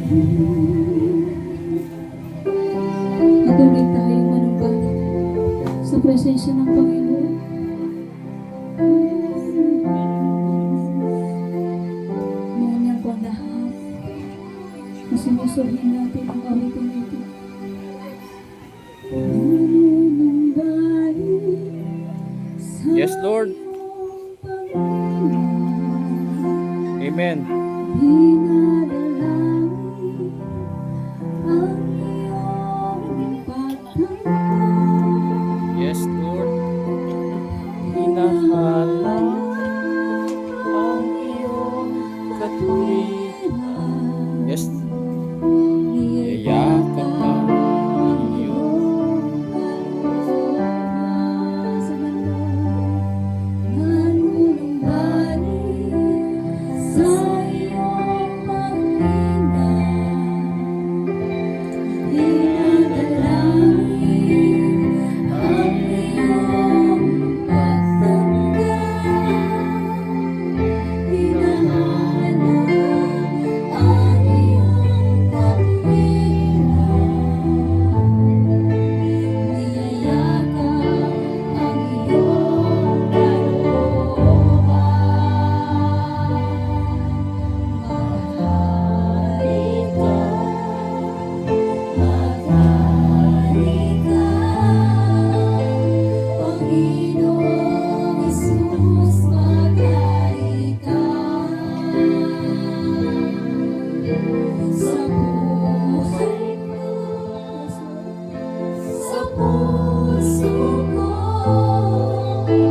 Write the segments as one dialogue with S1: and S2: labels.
S1: Maduling tayo manumbalik sa presensya ng Panginoon. Ngayon niya po ang lahat na sinusulhin natin ang awitin ito.
S2: Yes, Lord. Amen. Yes, Lord. Hinahalang ang iyong katwiran. Yes. Yayakan ka ang iyong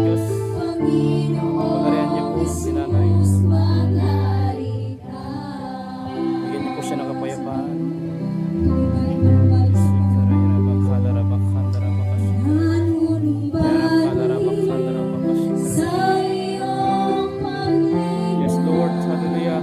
S2: Diyos. Pagarihan niyo po si nanay. Bigyan niyo po siya ng kapayapaan. Yes, Lord. Hallelujah.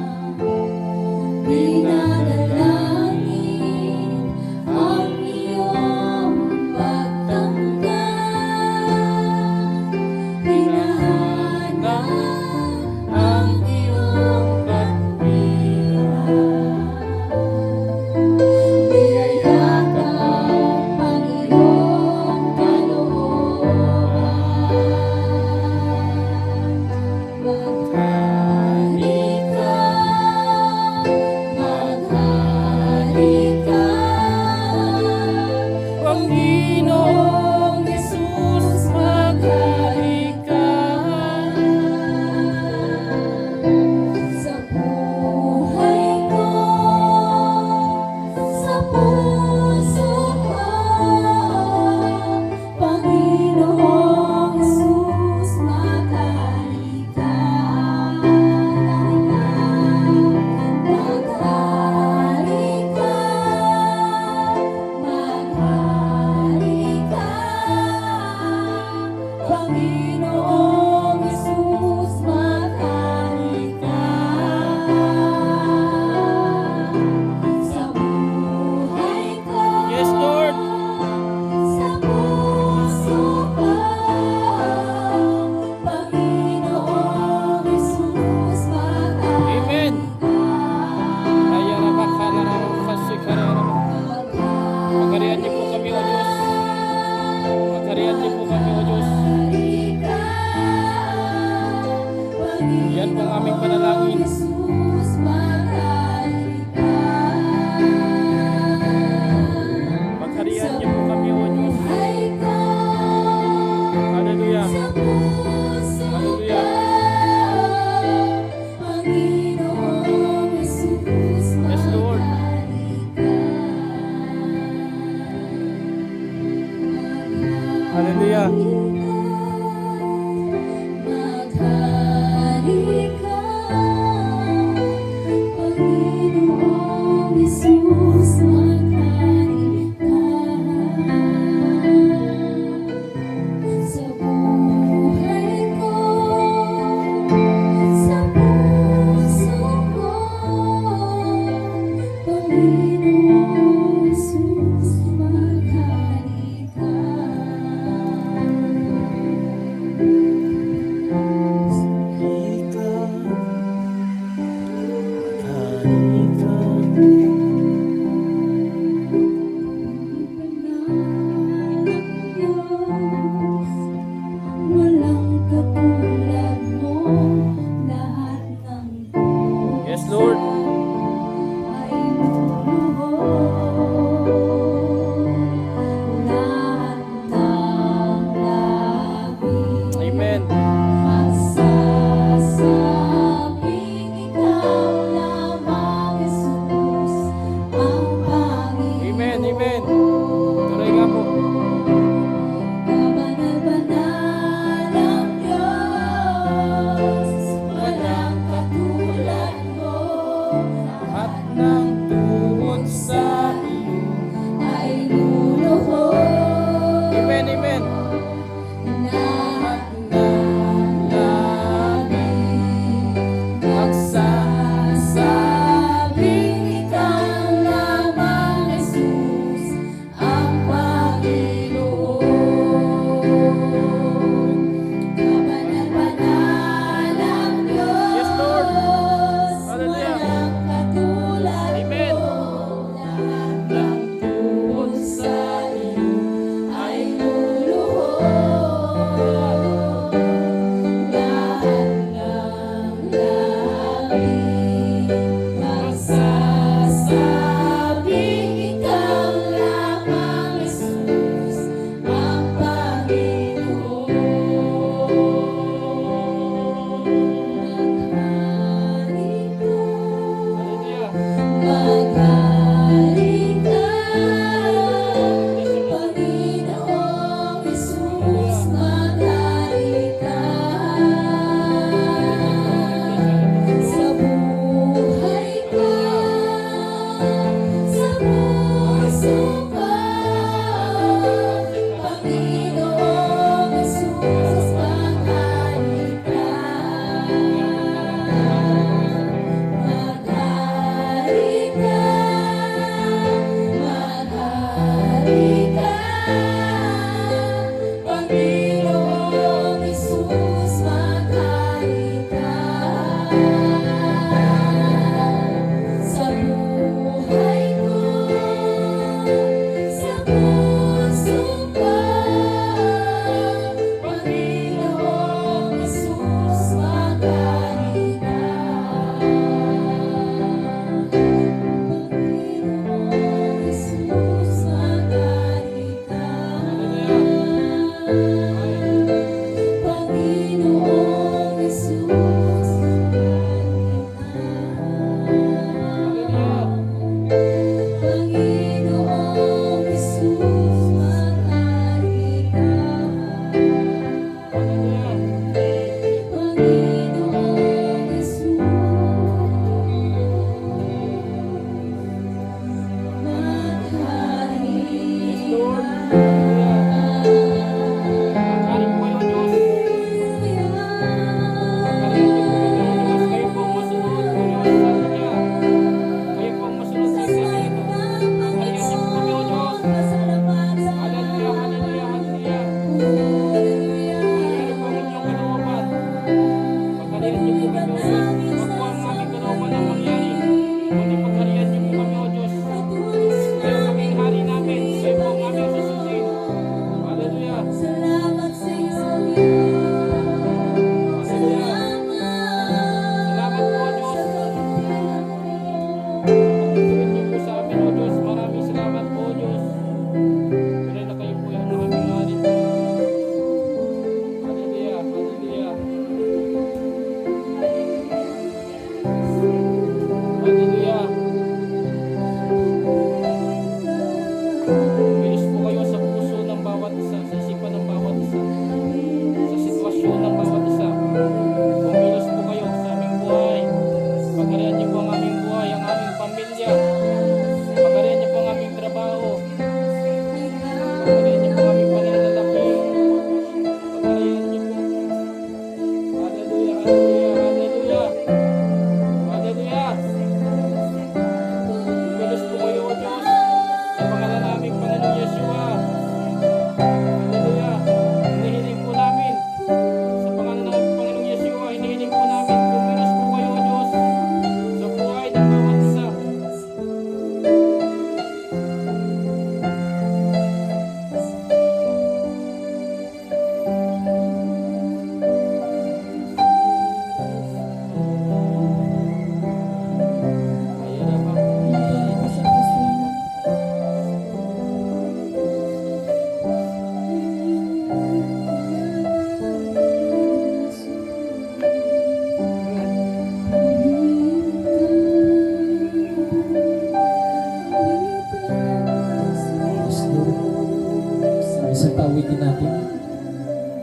S3: awitin natin.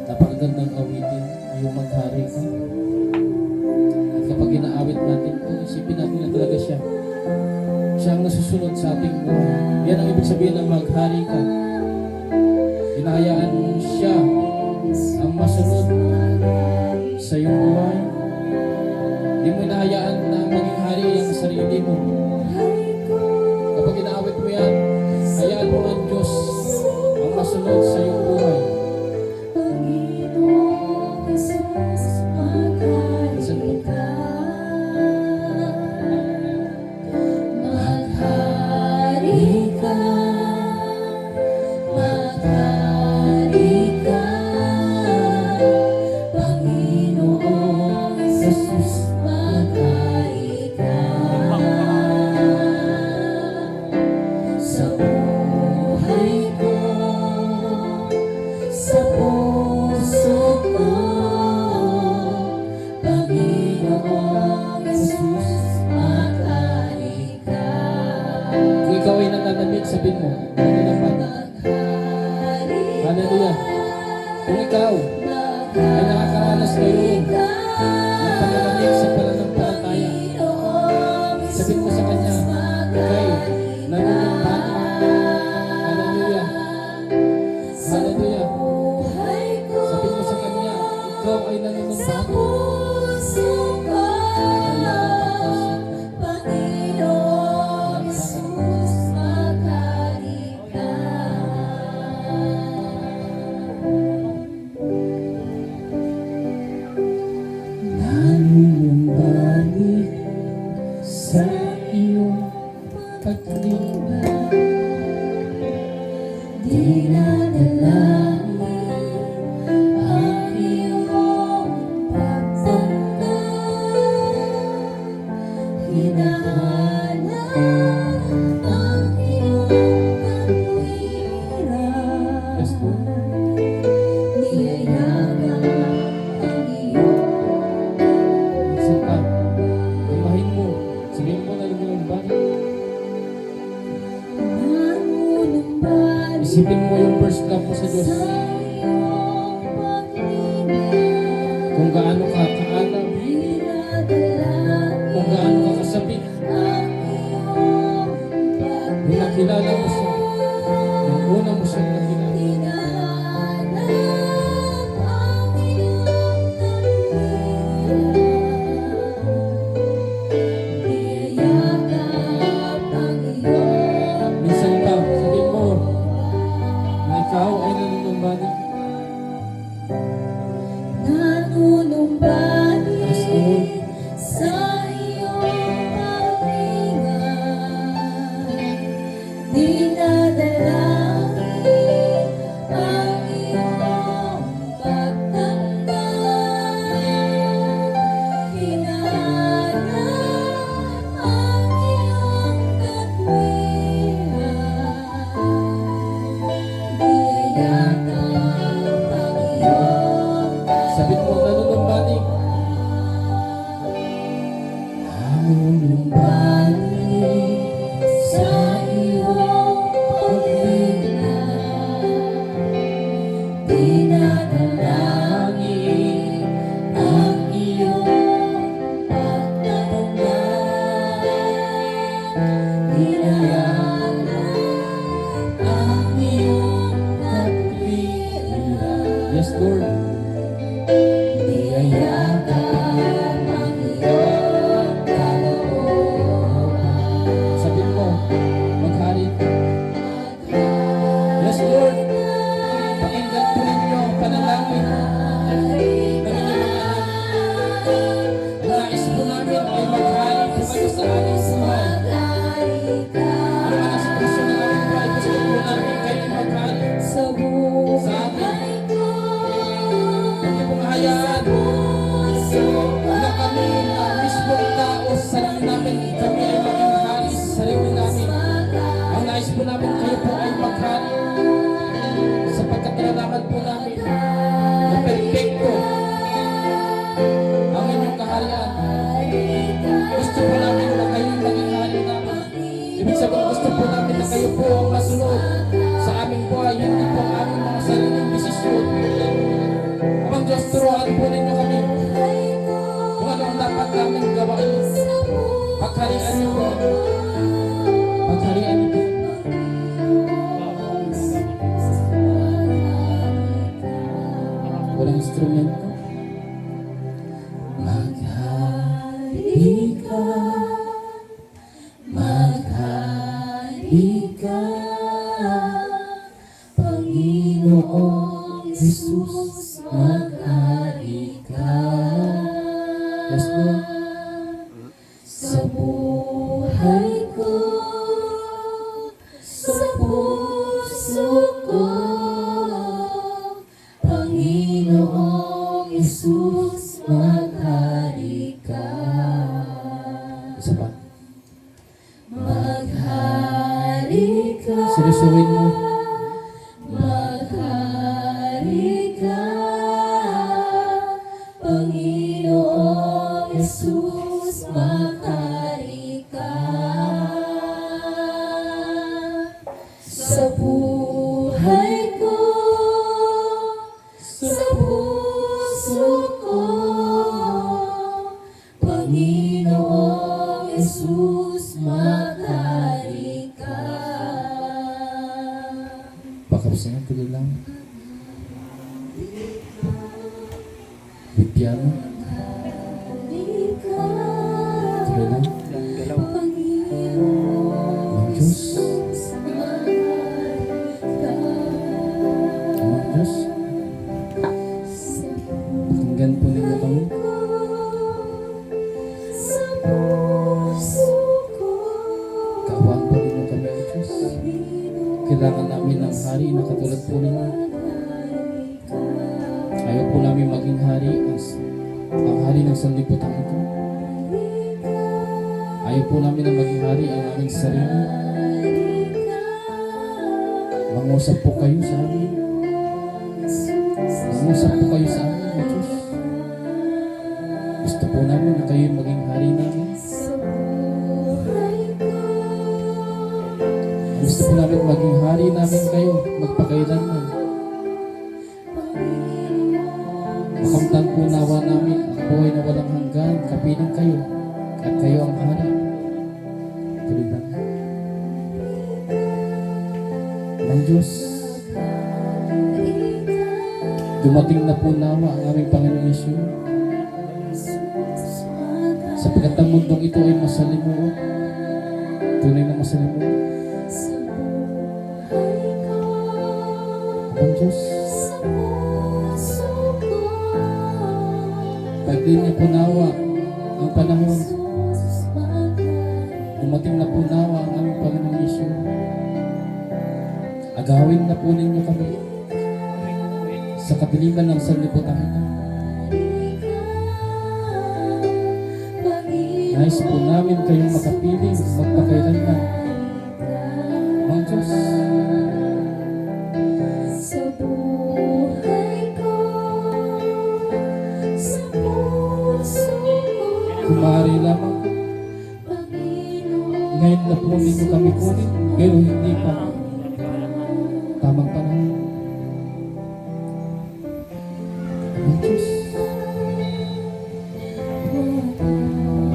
S3: Napakagandang awitin, yung maghari ka. At kapag inaawit natin ito, isipin natin na talaga siya. Siya ang nasusunod sa ating buhay. Yan ang ibig sabihin ng maghari ka. Hinahayaan siya ang masunod sa iyong buhay. Hindi mo hinahayaan na maging hari ang sarili mo. Kapag inaawit mo yan, hayaan mo ang Diyos ang masunod sa iyong buhay. Kung ikaw ay nananamig, sabihin mo, ano naman? Hallelujah. Kung ikaw ay nakakaranas ngayon ng pananamig sa pananampalataya, sabihin mo sa Kanya, ikay nanunumbanig. Hallelujah. Hallelujah. Sabihin mo sa Kanya, ikaw ay nanunumbanig. Nanunumbalik sa iyong paglinga, dinadalangin ang iyong pagtanda, hinahanap ang iyong katwiran. Yes, Lord. Niyayagan ang iyong saka, imahin mo, sabihin mo na nanunumbalik. Isipin mo yung first love mo sa Diyos. Kung gaano ka kaalam, kung gaano ka kasabik, kung nakilala mo siya, nung una mo siyang nakilala. Minsan ba, sabihin mo, na ikaw ay nanunumbalik. Yes, Lord.
S1: Sa iyong paglinga, dinadalangin ang iyong pagtanda, hinahanap ang iyong katwiran, niyayakap ang iyong
S3: Sabihin mo, nanunumbalik. Nanunumbalik
S1: sa iyong paglinga, dinadalangin ang iyong pagtanda, hinahanap ang iyong katwiran.
S3: Yes, Lord.
S1: Niyayakap ang iyong kalooban.
S3: Sabihin mo, maghari ka. Yes, Lord. Pakinggan po ninyo ang panalangin ng inyong mga anak. Ang nais po namin ay maghari po kayo sa aming buhay. Ang mga sitwasyon ng aming buhay, gusto po namin kayo maghari
S1: Sa
S3: sa amin.
S1: buhay ko,
S3: Huwag niyo pong hayaan na kami na mismong tao sa sarili namin, kami ay maging hari sa sarili namin. Ang nais po namin kayo po ay maghari sapagkat nalalaman po namin na perfecto ang inyong kaharian. Gusto po namin na kayo maging hari namin. Ibig sabihin, gusto po namin na kayo po ang masunod sa aming buhay, hindi po ang aming mga sariling Halika, Panginoong Jesus, maghari ka. Yes, Lord. Sa buhay ko, sa puso ko, Panginoong Jesus, maghari ka. Isa pa. Maghari ka. Seryosohin mo. Maghari ka, Panginoong Jesus, maghari ka. Sa buhay ko, sa puso ko, Panginoong Jesus, maghari ka. Pakapusin tuloy lang. With piano. Tuloy lang.
S2: Ilang galaw.
S3: Ang Diyos. Ang Diyos. Pakinggan po ninyo kami. Kaawaan po ninyo kami, ang Diyos. Kailangan namin ng hari na katulad po ninyo. Ayaw po namin maging hari ang hari ng sanlibutan ito. Ayaw po namin na maging hari ang aming sarili. Mangusap po kayo sa amin. Mangusap po kayo sa amin, O Diyos. Gusto po namin na kayo maging hari namin. Gusto po namin maging hari namin kayo, magpakailanman. Makamtan po nawa namin ang buhay na walang hanggan, kapiling kayo, at kayo ang hari. Tuloy lang. Ang Diyos, dumating na po nawa ang aming Panginoon Yesus. Sapagkat ang mundong ito ay masalimuot, tunay na masalimuot. Ang Diyos, pagdiin niyo po nawa ang panahon, dumating na po nawa ang aming Panginoon Yesus. Agawin na po ninyo kami sa kadiliman ng sanlibutan ito. Nais po namin kayong makapiling magpakailanman. Ang Diyos,
S1: Sa buhay ko, sa puso ko,
S3: kung maaari lamang,
S1: Panginoon,
S3: ngayon na po ninyo kami kunin, pero hindi pa tamang panahon. Ang Diyos,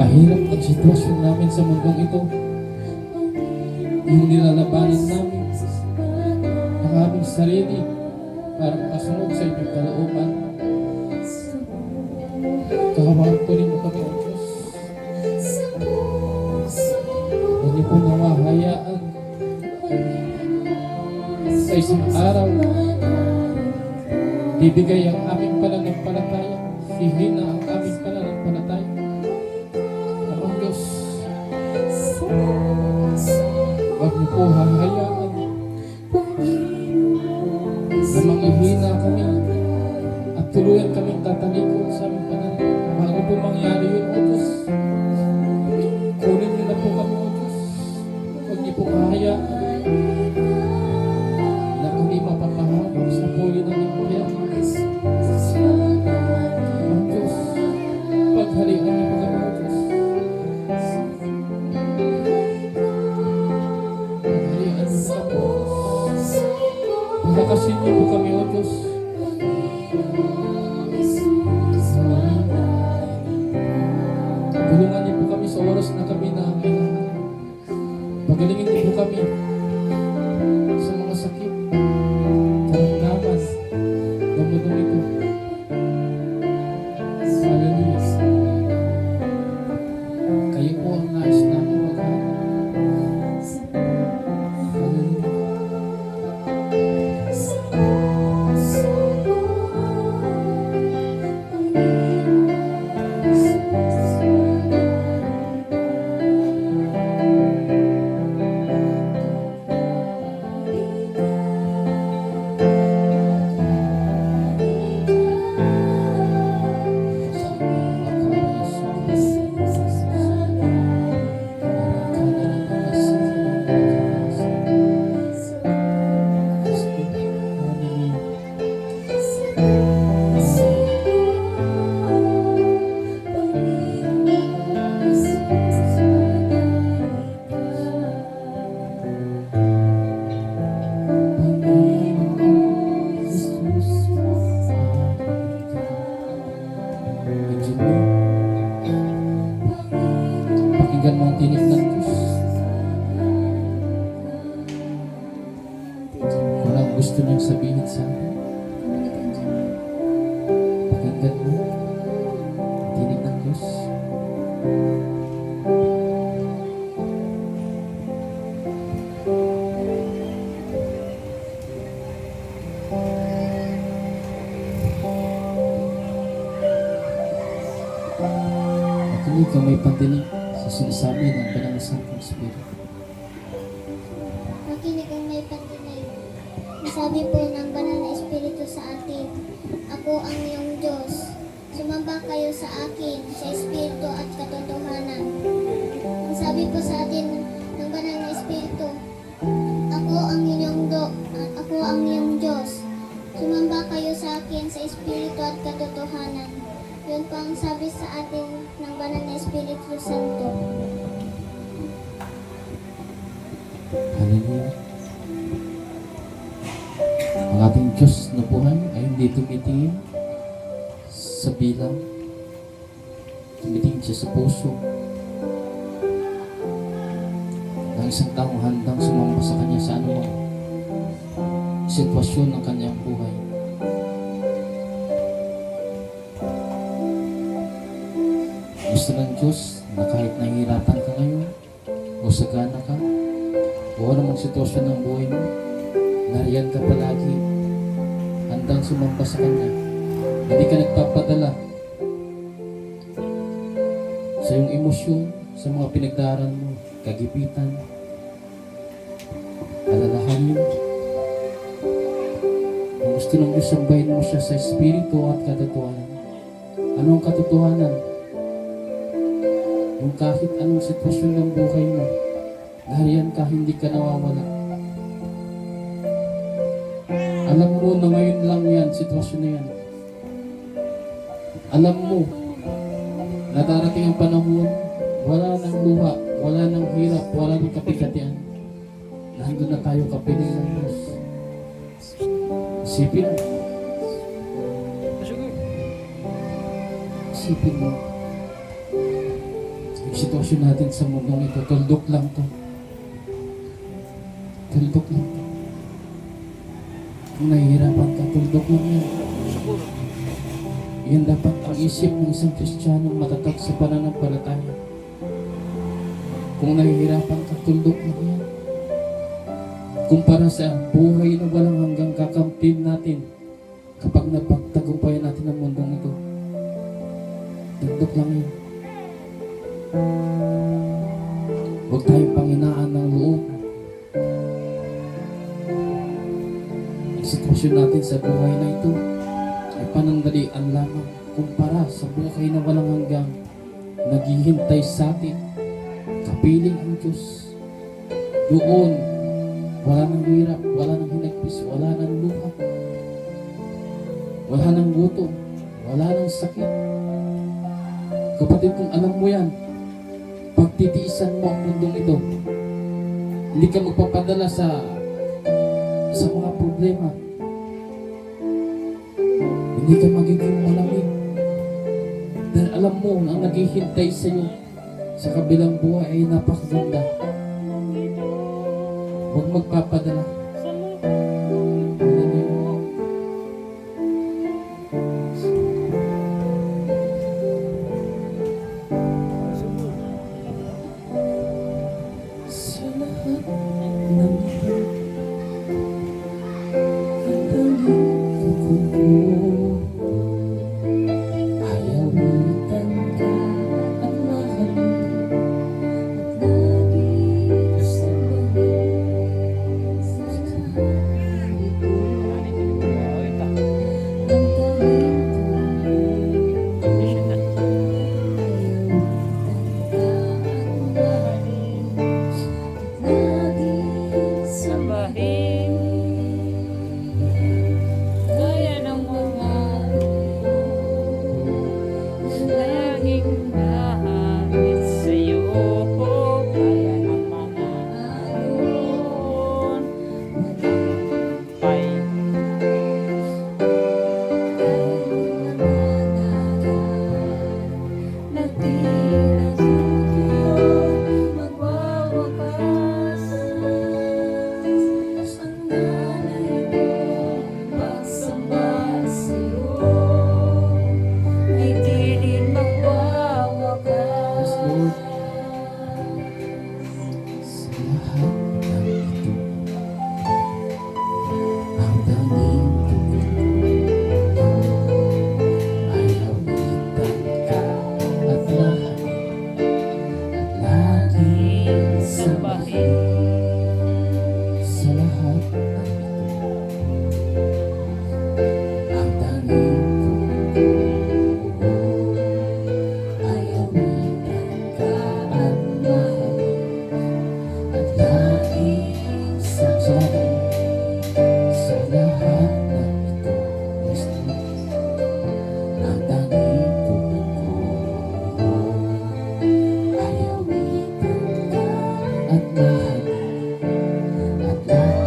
S3: mahirap ang sitwasyon namin sa mundong ito. Yung nilalabanan namin ang aming sarili para makasunod sa inyong kalooban. Kahawahan po ninyo kami, O Diyos. Huwag niyo po nawahayaan sa isang araw bibigay ang aming pananampalataya, hihina ang aming pananampalataya. Ang Diyos, huwag niyo po hahayaan na manghihina kami at tuluyan kaming tatalikod sa aming pananampalataya. Bago po mangyari yun, O Diyos, kunin niyo na po kami, O Diyos. Huwag niyo po hahayaan na kami mapapahamak sa puli ng impyerno. Ang Diyos, paghalian niyo po kami, O Diyos. Paghalian niyo po kami, O Diyos. Palakasin niyo po kami, O Diyos. Tulungan niyo po kami sa oras na kami nangangailangan. Pagalingin niyo po kami sa mga sakit, karamdaman ng mundong ito. Hallelujah. Kayo po ang nais namin maghanap. gusto niyang sabihin sa atin.
S1: Kami nagkandiyan.
S3: Pakinggan mo. Tinig ng Diyos. Makinig kang may pandinig sa sinasabi ng Banal na Santong Espiritu.
S4: Makinig ang may pandinig. Sabi po ng Banal na Espiritu sa atin, Ako ang iyong Diyos. Sumamba kayo sa akin, sa Espiritu at katotohanan. Ang sabi po sa atin ng Banal na Espiritu, Ako ang iyong Diyos. Sumamba kayo sa akin, sa Espiritu at katotohanan. Yun po ang sabi sa atin ng Banal na Espiritu Santo.
S3: Hallelujah. Ang ating Diyos na buhay ay hindi tumitingin sa bilang. Tumitingin siya sa puso ng isang taong handang sumamba sa Kanya sa anumang sitwasyon ng kanyang buhay. Gusto ng Diyos na kahit nahihirapan ka ngayon o sagana ka o anumang sitwasyon ng buhay mo, nariyan ka palagi, handang sumamba sa Kanya. Hindi ka nagpapadala sa iyong emosyon, sa mga pinagdaraan mo, kagipitan, alalahanin. Ang gusto ng Diyos, sambahin mo siya sa Espiritu at katotohanan. Ano ang katotohanan? Yung kahit anong sitwasyon ng buhay mo, nariyan ka, hindi ka nawawala. Alam mo na ngayon lang yan, sitwasyon na yan. Alam mo na darating ang panahon, wala nang luha, wala nang hirap, wala nang kapigatian. Nandun na tayo kapiling ng Diyos. Isipin mo. Isipin mo. Yung sitwasyon natin sa mundong ito, tuldok lang to. Tuldok lang to. Kung nahihirapan ka, tuldok lang yan. Yan dapat ang isip ng isang Kristiyanong matatag sa pananampalataya. Kung nahihirapan ka, tuldok lang yan. Kumpara sa buhay na walang hanggang kakampin natin kapag napagtagumpayan natin ang mundong ito. Tuldok lang yan. Huwag tayong panghinaan ng loob. Ang sitwasyon natin sa buhay na ito ay panandalian lamang kumpara sa buhay na walang hanggang naghihintay sa atin. Kapiling ang Diyos. Doon, wala nang hirap, wala nang hinagpis, wala nang luha, wala nang gutom, wala nang sakit. Kapatid, kung alam mo yan, pagtitiisan mo ang mundong ito, hindi ka magpapadala sa mga problema. Hindi ka magiging malamig. Dahil alam mo na ang naghihintay sa iyo sa kabilang buhay ay napakaganda. Huwag magpapadala. Hallelujah. Sa lahat ng ito, ang tanging kuko, ayawitan ka at mahalin.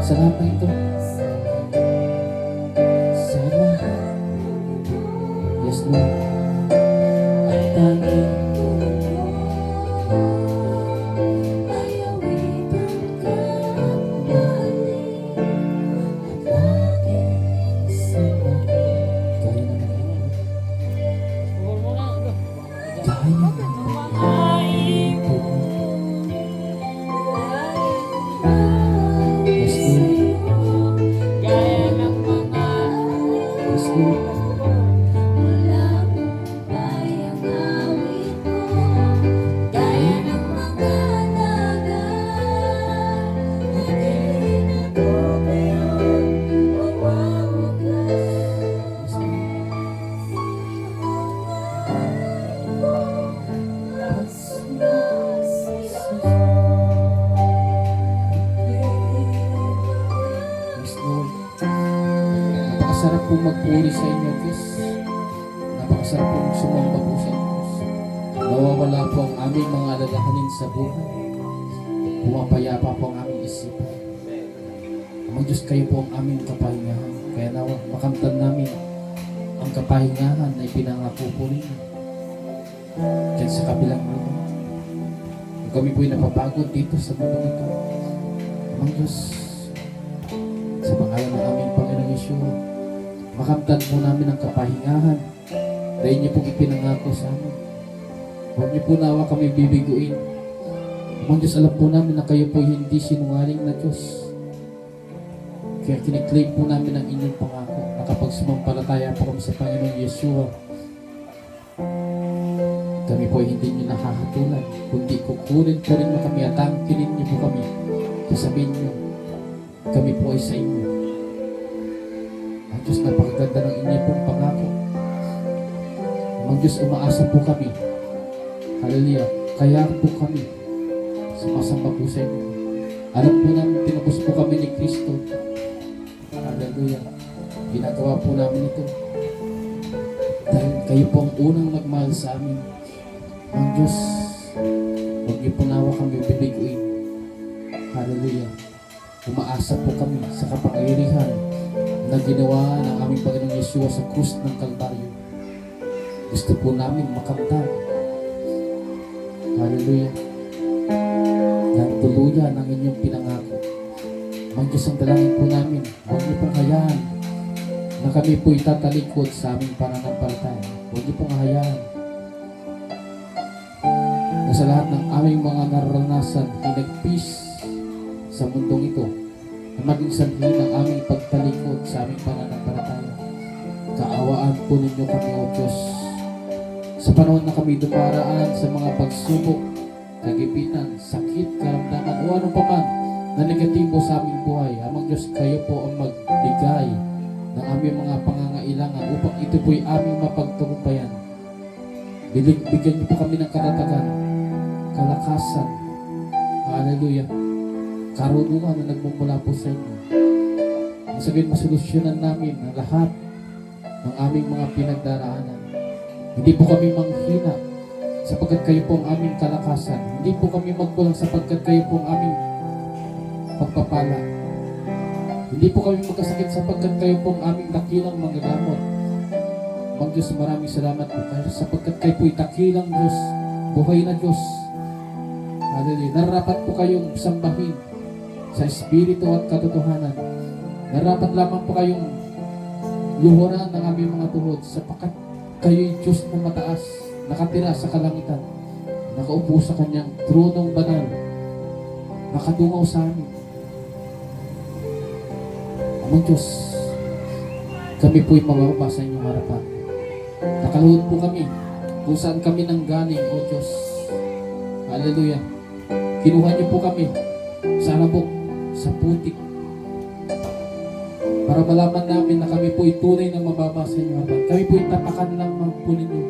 S3: Sa lahat ng ito. Sa lahat. Yes, Lord. Ang tanging napakasarap po magpuri sa inyo, Diyos. Napakasarap po sumamba po sa inyo, Diyos. Nawawala po ang aming mga alalahanin sa buhay. Pumapayapa po ang aming isipan. Amang Diyos, kayo po ang aming kapahingahan. Kaya nawa, makamtan namin ang kapahingahan na ipinangako po ninyo. Diyan sa kabilang mundo. Kung kami po'y napapagod dito sa mundo ito, Amang Diyos, sa pangalan ng aming Panginoong Yeshua, makamtan po namin ang kapahingahan dahil niyo pong ipinangako sa amin. Huwag niyo po nawa kami bibiguin. Amang Diyos, alam po namin na kayo po hindi sinungaling na Diyos. Kaya kiniklaim po namin ang inyong pangako na kapag sumampalataya po kami sa Panginoong Yeshua, kami po ay hindi niyo nakahatulan, kundi kukunin po rin mo kami at angkinin niyo po kami. Sasabihin niyo, kami po ay sa inyo. Ang Diyos, napakaganda ng inyo pong pangako. Ang Diyos, umaasa po kami. Hallelujah. Kaya po kami sumasamba po sa inyo. Alam po namin, tinapos po kami ni Kristo. Hallelujah. Ginagawa po namin ito dahil kayo po ang unang nagmahal sa amin. Ang Diyos, huwag niyo po nawa kami bibiguin. Hallelujah. Umaasa po kami sa kapangyarihan na ginawa ng aming Panginoong Yeshua sa krus ng Kalbaryo. Gusto po namin makamtan. Hallelujah. Ng tuluyan ang inyong pinangako. Ang Diyos, ang dalangin po namin, huwag niyo pong hayaan na kami po itatalikod sa aming pananampalataya. Huwag niyo pong hayaan na sa lahat ng aming mga naranasan, hinagpis sa mundong ito, na maging sanhi ng aming pagtalikod sa aming pananampalataya. Kaawaan po ninyo kami, O Diyos. Sa panahon na kami dumaraan sa mga pagsubok, kagipitan, sakit, karamdaman, o ano pa man na negatibo sa aming buhay, Amang Diyos, kayo po ang magbigay ng aming mga pangangailangan upang ito po'y aming mapagtagumpayan. Bigyan niyo po kami ng katatagan, kalakasan, hallelujah, karunungan na nagmumula po sa inyo. Ang sabihin, masolusyonan namin ang lahat ng aming mga pinagdaraanan. Hindi po kami manghina sapagkat kayo po ang aming kalakasan. Hindi po kami magkulang sapagkat kayo po ang aming pagpapala. Hindi po kami magkasakit sapagkat kayo po ang aming dakilang manggagamot. Mang Diyos, maraming salamat po kayo sapagkat kayo po'y dakilang Diyos, buhay na Diyos. Hallelujah. Narapat po kayong sambahin sa Espiritu at katotohanan. Narapat lamang po kayong luhuran ng aming mga tuhod sapagkat kayo'y Diyos na mataas, nakatira sa kalangitan, nakaupo sa kanyang tronong banal, nakadungaw sa amin. Amang Diyos, kami po'y mababa sa inyong harapan. Nakaluhod po kami kung saan kami nanggaling, O Diyos. Hallelujah. Kinuha niyo po kami sa labok, sa putik, para malaman namin na kami po'y tunay na mababa sa inyong harapan. Kami po'y tapakan lamang po ninyo.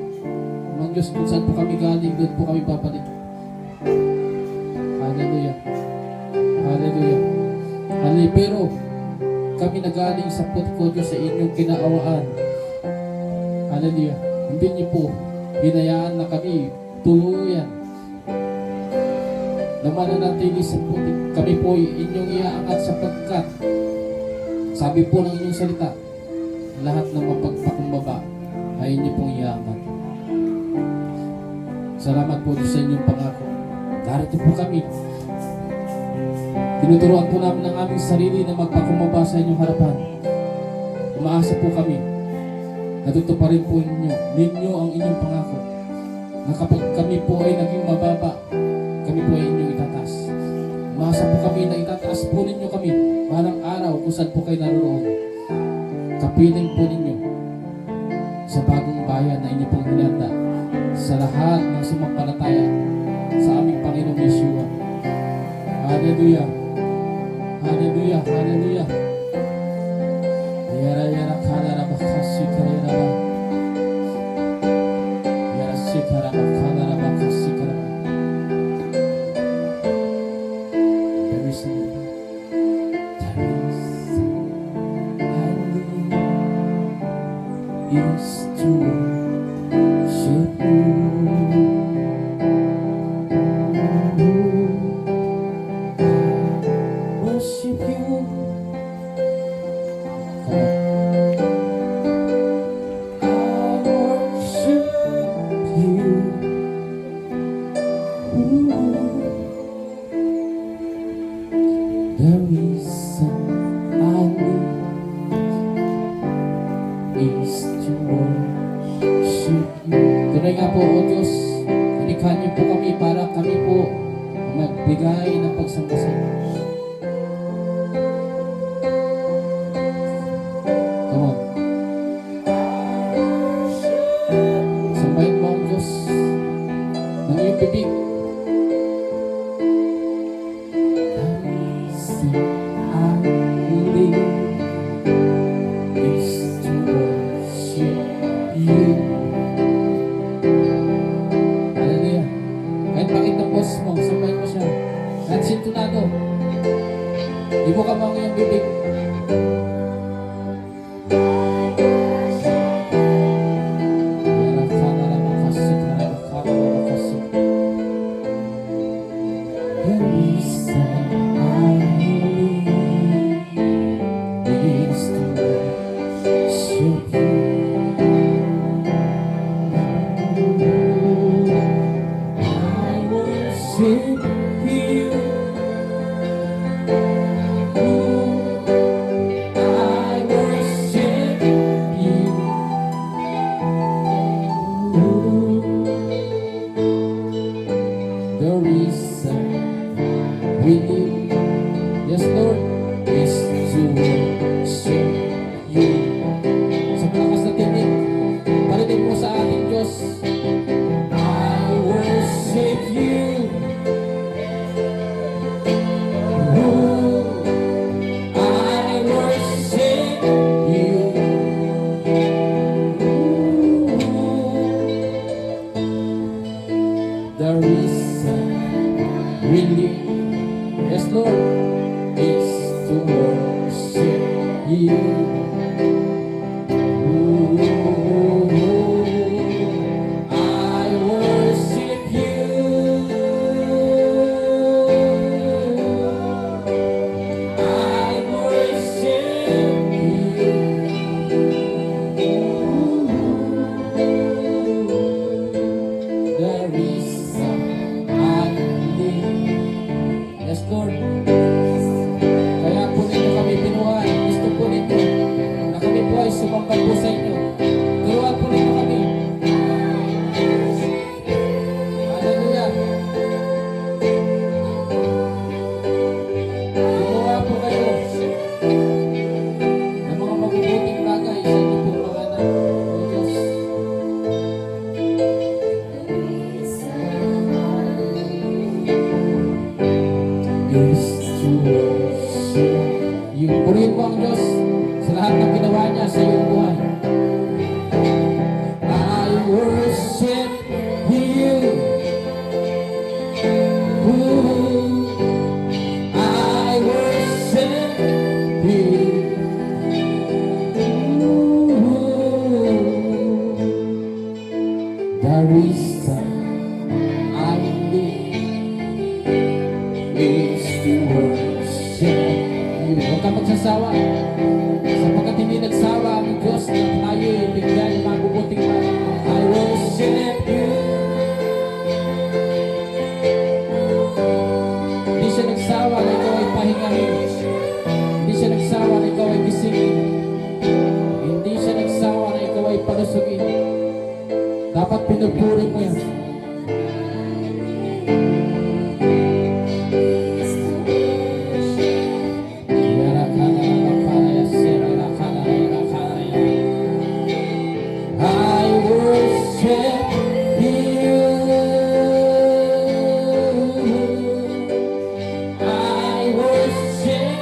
S3: Amang Diyos, kung saan po kami galing, doon po kami babalik. Hallelujah. Hallelujah. Hallelujah. Pero kami nagaling sa putik, Diyos, sa inyong kinaawaan. Hallelujah. Hindi niyo po hinayaan na kami tuluyan na mananatili sa putik. Kami po ay inyong iaangat sapagkat sabi po ng inyong salita, lahat ng mapagpakumbaba ay inyo pong iaangat. Salamat po sa inyong pangako. Narito po kami. Tinuturuan po namin ang aming sarili na magpakumbaba sa inyong harapan. Umaasa po kami. Natutuparin po ninyo ang inyong pangako. Na kapag kami po ay naging mababa, kami po ay inyong itataas. Umaasa po kami na itataas po ninyo kami balang araw kung saan po kayo naroon. Kapiling po ninyo sa bagong bayan na inyo pong hinanda sa lahat ng sumampalataya sa aming Panginoong Yeshua. Hallelujah! Hallelujah! Hallelujah! Yara yara kala raba kasi kara raba. Yara si kara kala raba kasi kara. There is to worship you. Worship you. Come on. I worship you. The reason I live is to worship you. Tunay nga po, O Diyos, inikha niyo po kami para kami po magbigay ng pagsamba sa inyo. Come on. Sambahin mo ang Diyos ng iyong bibig. Sintunado. Ibo ka bang iyong bibig? The reason we live, yes Lord, is to worship you. Sa malakas na tinig, parinig mo sa ating Diyos. I worship you. I worship you. The reason really, yes Lord, is to worship you. I worship you. I worship you. The reason I live, yes Lord. Kaya po ninyo kami pinuhay. Gusto po ninyo na kami po ay sumambal po sa inyo. Turuan po ninyo kami. Hallelujah. Gumawa po kayo ng mga mabubuting bagay sa inyo po mga anak. O Diyos. Is to worship you. Purihin mo ang Diyos sa lahat ng ginawa niya sa iyong buhay. I worship you. I worship you. The reason I live iyo. Huwag ka magsasawa. Sapagkat hindi nagsawa ang Diyos na tayo bigyan ng mabubuting mga. I worship you. Hindi siya nagsawa na ikaw ay pahingahin. Hindi siya nagsawa na ikaw ay gisingin. Hindi siya nagsawa na ikaw ay palusugin. Dapat pinupuri mo yan. I worship you. I worship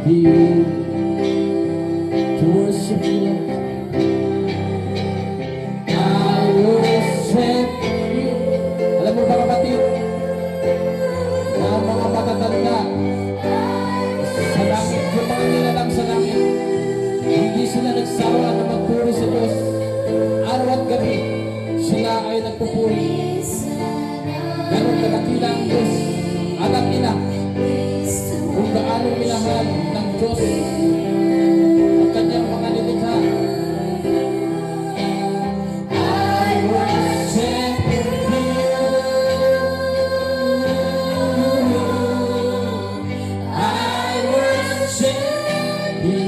S3: you. To worship you. I worship you. Alam mo ba kapatid, na ang mga matatanda sa langit, yung mga nilalang sa langit, hindi sila nagsawa na magpuri sa Diyos. Araw at gabi, sila ay nagpupuri. Ganun kadakila ang Diyos. Alam nila kung gaano minahal ng Diyos ang kanyang mga nilikha. I worship you. I worship you.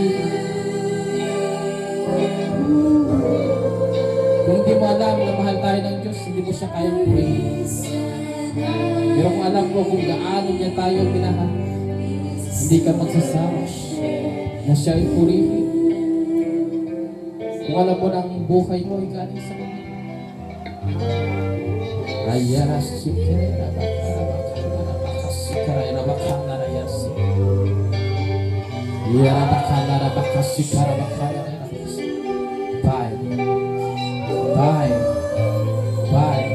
S3: Kung di mo alam na mahal tayo ng Diyos, hindi mo siya kayang purihin. Pero kung alam mo kung gaano niya tayo minahal, hindi ka magsasawa na siya ay purihin. Kung alam mo na ang buhay mo ay galing sa Kanya. Bye. Bye. Bye.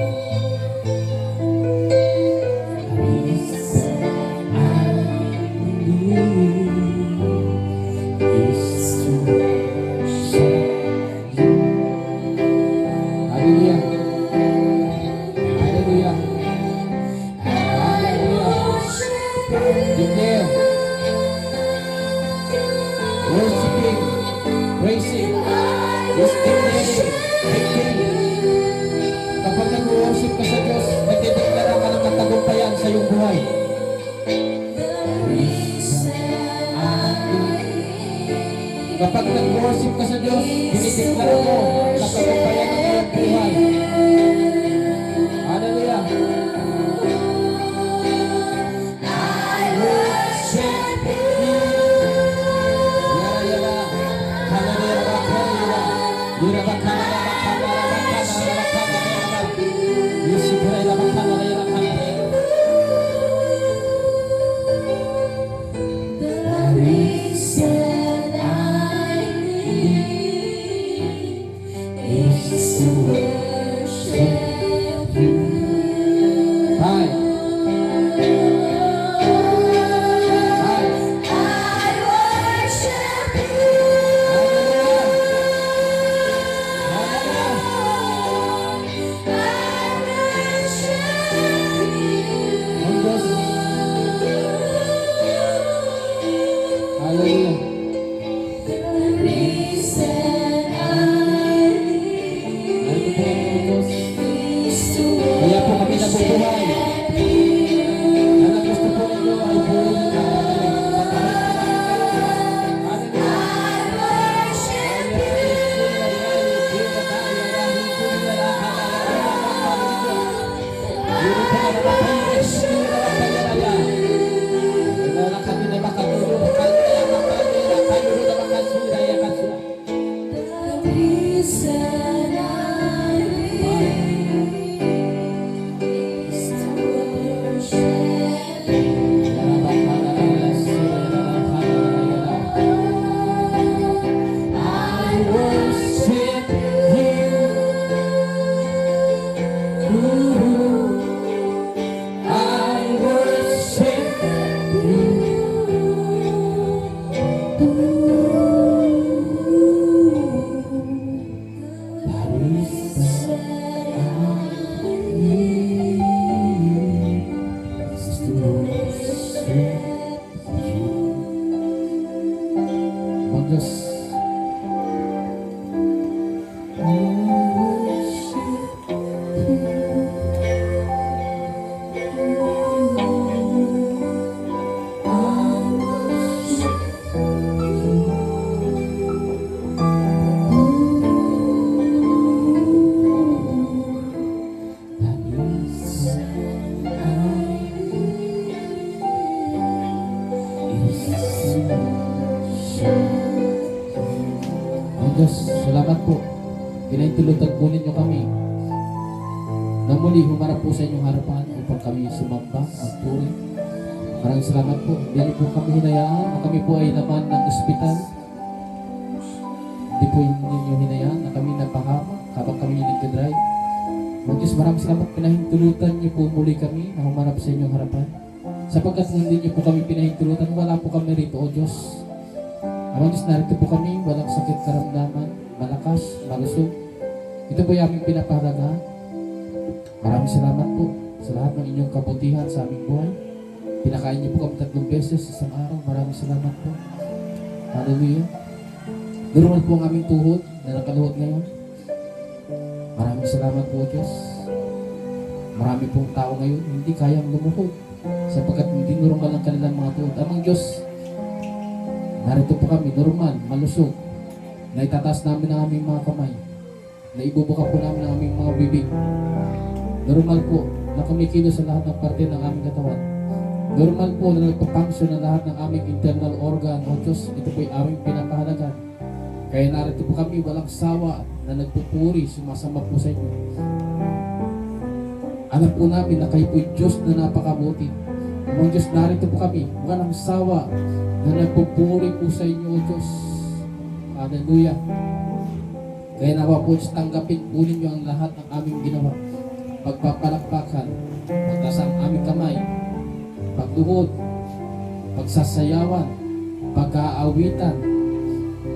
S3: Hallelujah. Hallelujah. Hallelujah. Declare. Worshiping. Praising. Is declaring victory. Kapag nag-worship ka sa Diyos, nagdideklara ka ng katagumpayan sa iyong buhay. Kapag nag-worship ka sa Diyos, dinideklara mo ang katagumpayan ng iyong buhay. Hallelujah. I worship you. Yara, hallelujah, hallelujah. Yara, to worship Amang Diyos. Oh Diyos, salamat po. Pinaintulutan po ninyo kami na muli humarap po sa inyong harapan upang kami sumamba at puri. Maraming salamat po. Hindi niyo po kami hinayaan na kami po ay naman ng ospital. Hindi po ninyo hinayaan na kami napahamak habang kami nagdadrive. Oh Diyos, maraming salamat. Pinahintulutan niyo po muli kami na humarap sa inyong harapan. Sapagkat kung hindi niyo po kami pinahintulutan, wala po kami rito, O Diyos. Amang Diyos, narito po kami, walang sakit karamdaman, malakas, malusog. Ito po yung aming pinapahalagaan. Maraming salamat po sa lahat ng inyong kabutihan sa aming buhay. Pinakain niyo po kami 3 beses sa isang araw. Maraming salamat po. Hallelujah. Normal po ang aming tuhod na nakaluhod ngayon. Maraming salamat po, O Diyos. Marami pong tao ngayon hindi kayang lumuhod sapagkat hindi normal ang kanilang mga tuhod. Amang Diyos, narito po kami, normal, malusog. Naitataas namin ang aming mga kamay. Naibubuka po namin ang aming mga bibig. Normal po na kumikilos sa lahat ng parte ng aming katawan. Normal po na nagpapunction ng lahat ng aming internal organ. O Diyos, ito po yung aming pinapahalagan. Kaya narito po kami, walang sawa na nagpupuri, sumasamba po sa inyo. Alam po namin na kayo po yung Diyos na napakabuti. Amang Diyos, narito po kami, walang sawa na nagpupuri po sa inyo, O Diyos. Hallelujah. Kaya nawa po, Diyos, tanggapin po ninyo ang lahat ng aming ginawa. Pagpapalakpakan, pagtaas ang aming kamay, pagluhod, pagsasayawan, pag-aawitan.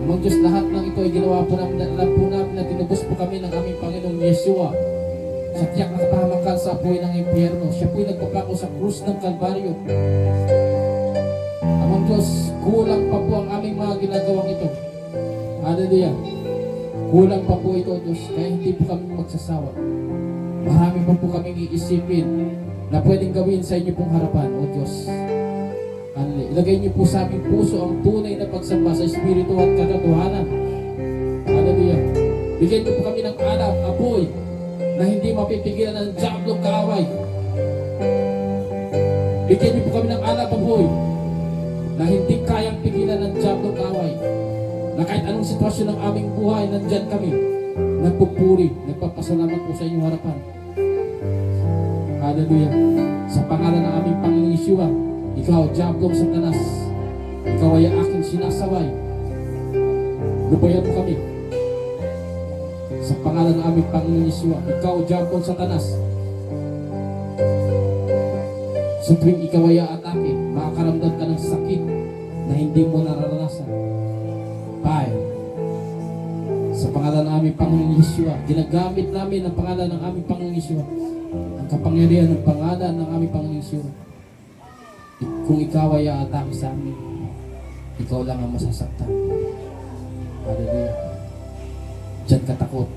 S3: Amang Diyos, lahat ng ito ay ginawa po namin, alam po namin na tinubos po kami ng aming Panginoong Yeshua sa tiyak na kapahamakan sa apoy ng impyerno. Siya po'y nagpapako sa krus ng Kalbaryo. Amang Diyos, kulang pa po ang aming mga ginagawang ito. Hallelujah. Kulang pa po ito, Diyos, kaya hindi po kami magsasawa. Marami pa po kaming iisipin na pwedeng gawin sa inyo pong harapan, O Diyos. Hallelujah. Ilagay niyo po sa aming puso ang tunay na pagsamba sa Espiritu at katotohanan. Hallelujah. Bigyan niyo po kami ng alam, apoy, na hindi mapipigilan ng diablong kaaway. Bigyan niyo po kami ng alam, apoy, na hindi kayang pigilan ng diablong kaaway. Na kahit anong sitwasyon ng aming buhay, nandyan kami, nagpupuri, nagpapasalamat po sa inyong harapan. Hallelujah. Sa pangalan ng aming Panginoong Yeshua, ikaw, diablong Satanas, ikaw ay aking sinasaway. Lupayan mo kami. Sa pangalan ng aming Panginoong Yeshua, ikaw, diablong Satanas, sa tuwing ikaw ay aatake, makakaramdam ka ng sakit na hindi mo nararanasan. Fire. Sa pangalan ng aming Panginoong Yeshua, ginagamit namin ang pangalan ng aming Panginoong Yeshua, ang kapangyarihan ng pangalan ng aming Panginoong Yeshua. Kung ikaw ay aatake sa amin, ikaw lang ang masasaktan. Hallelujah. Diyan katakot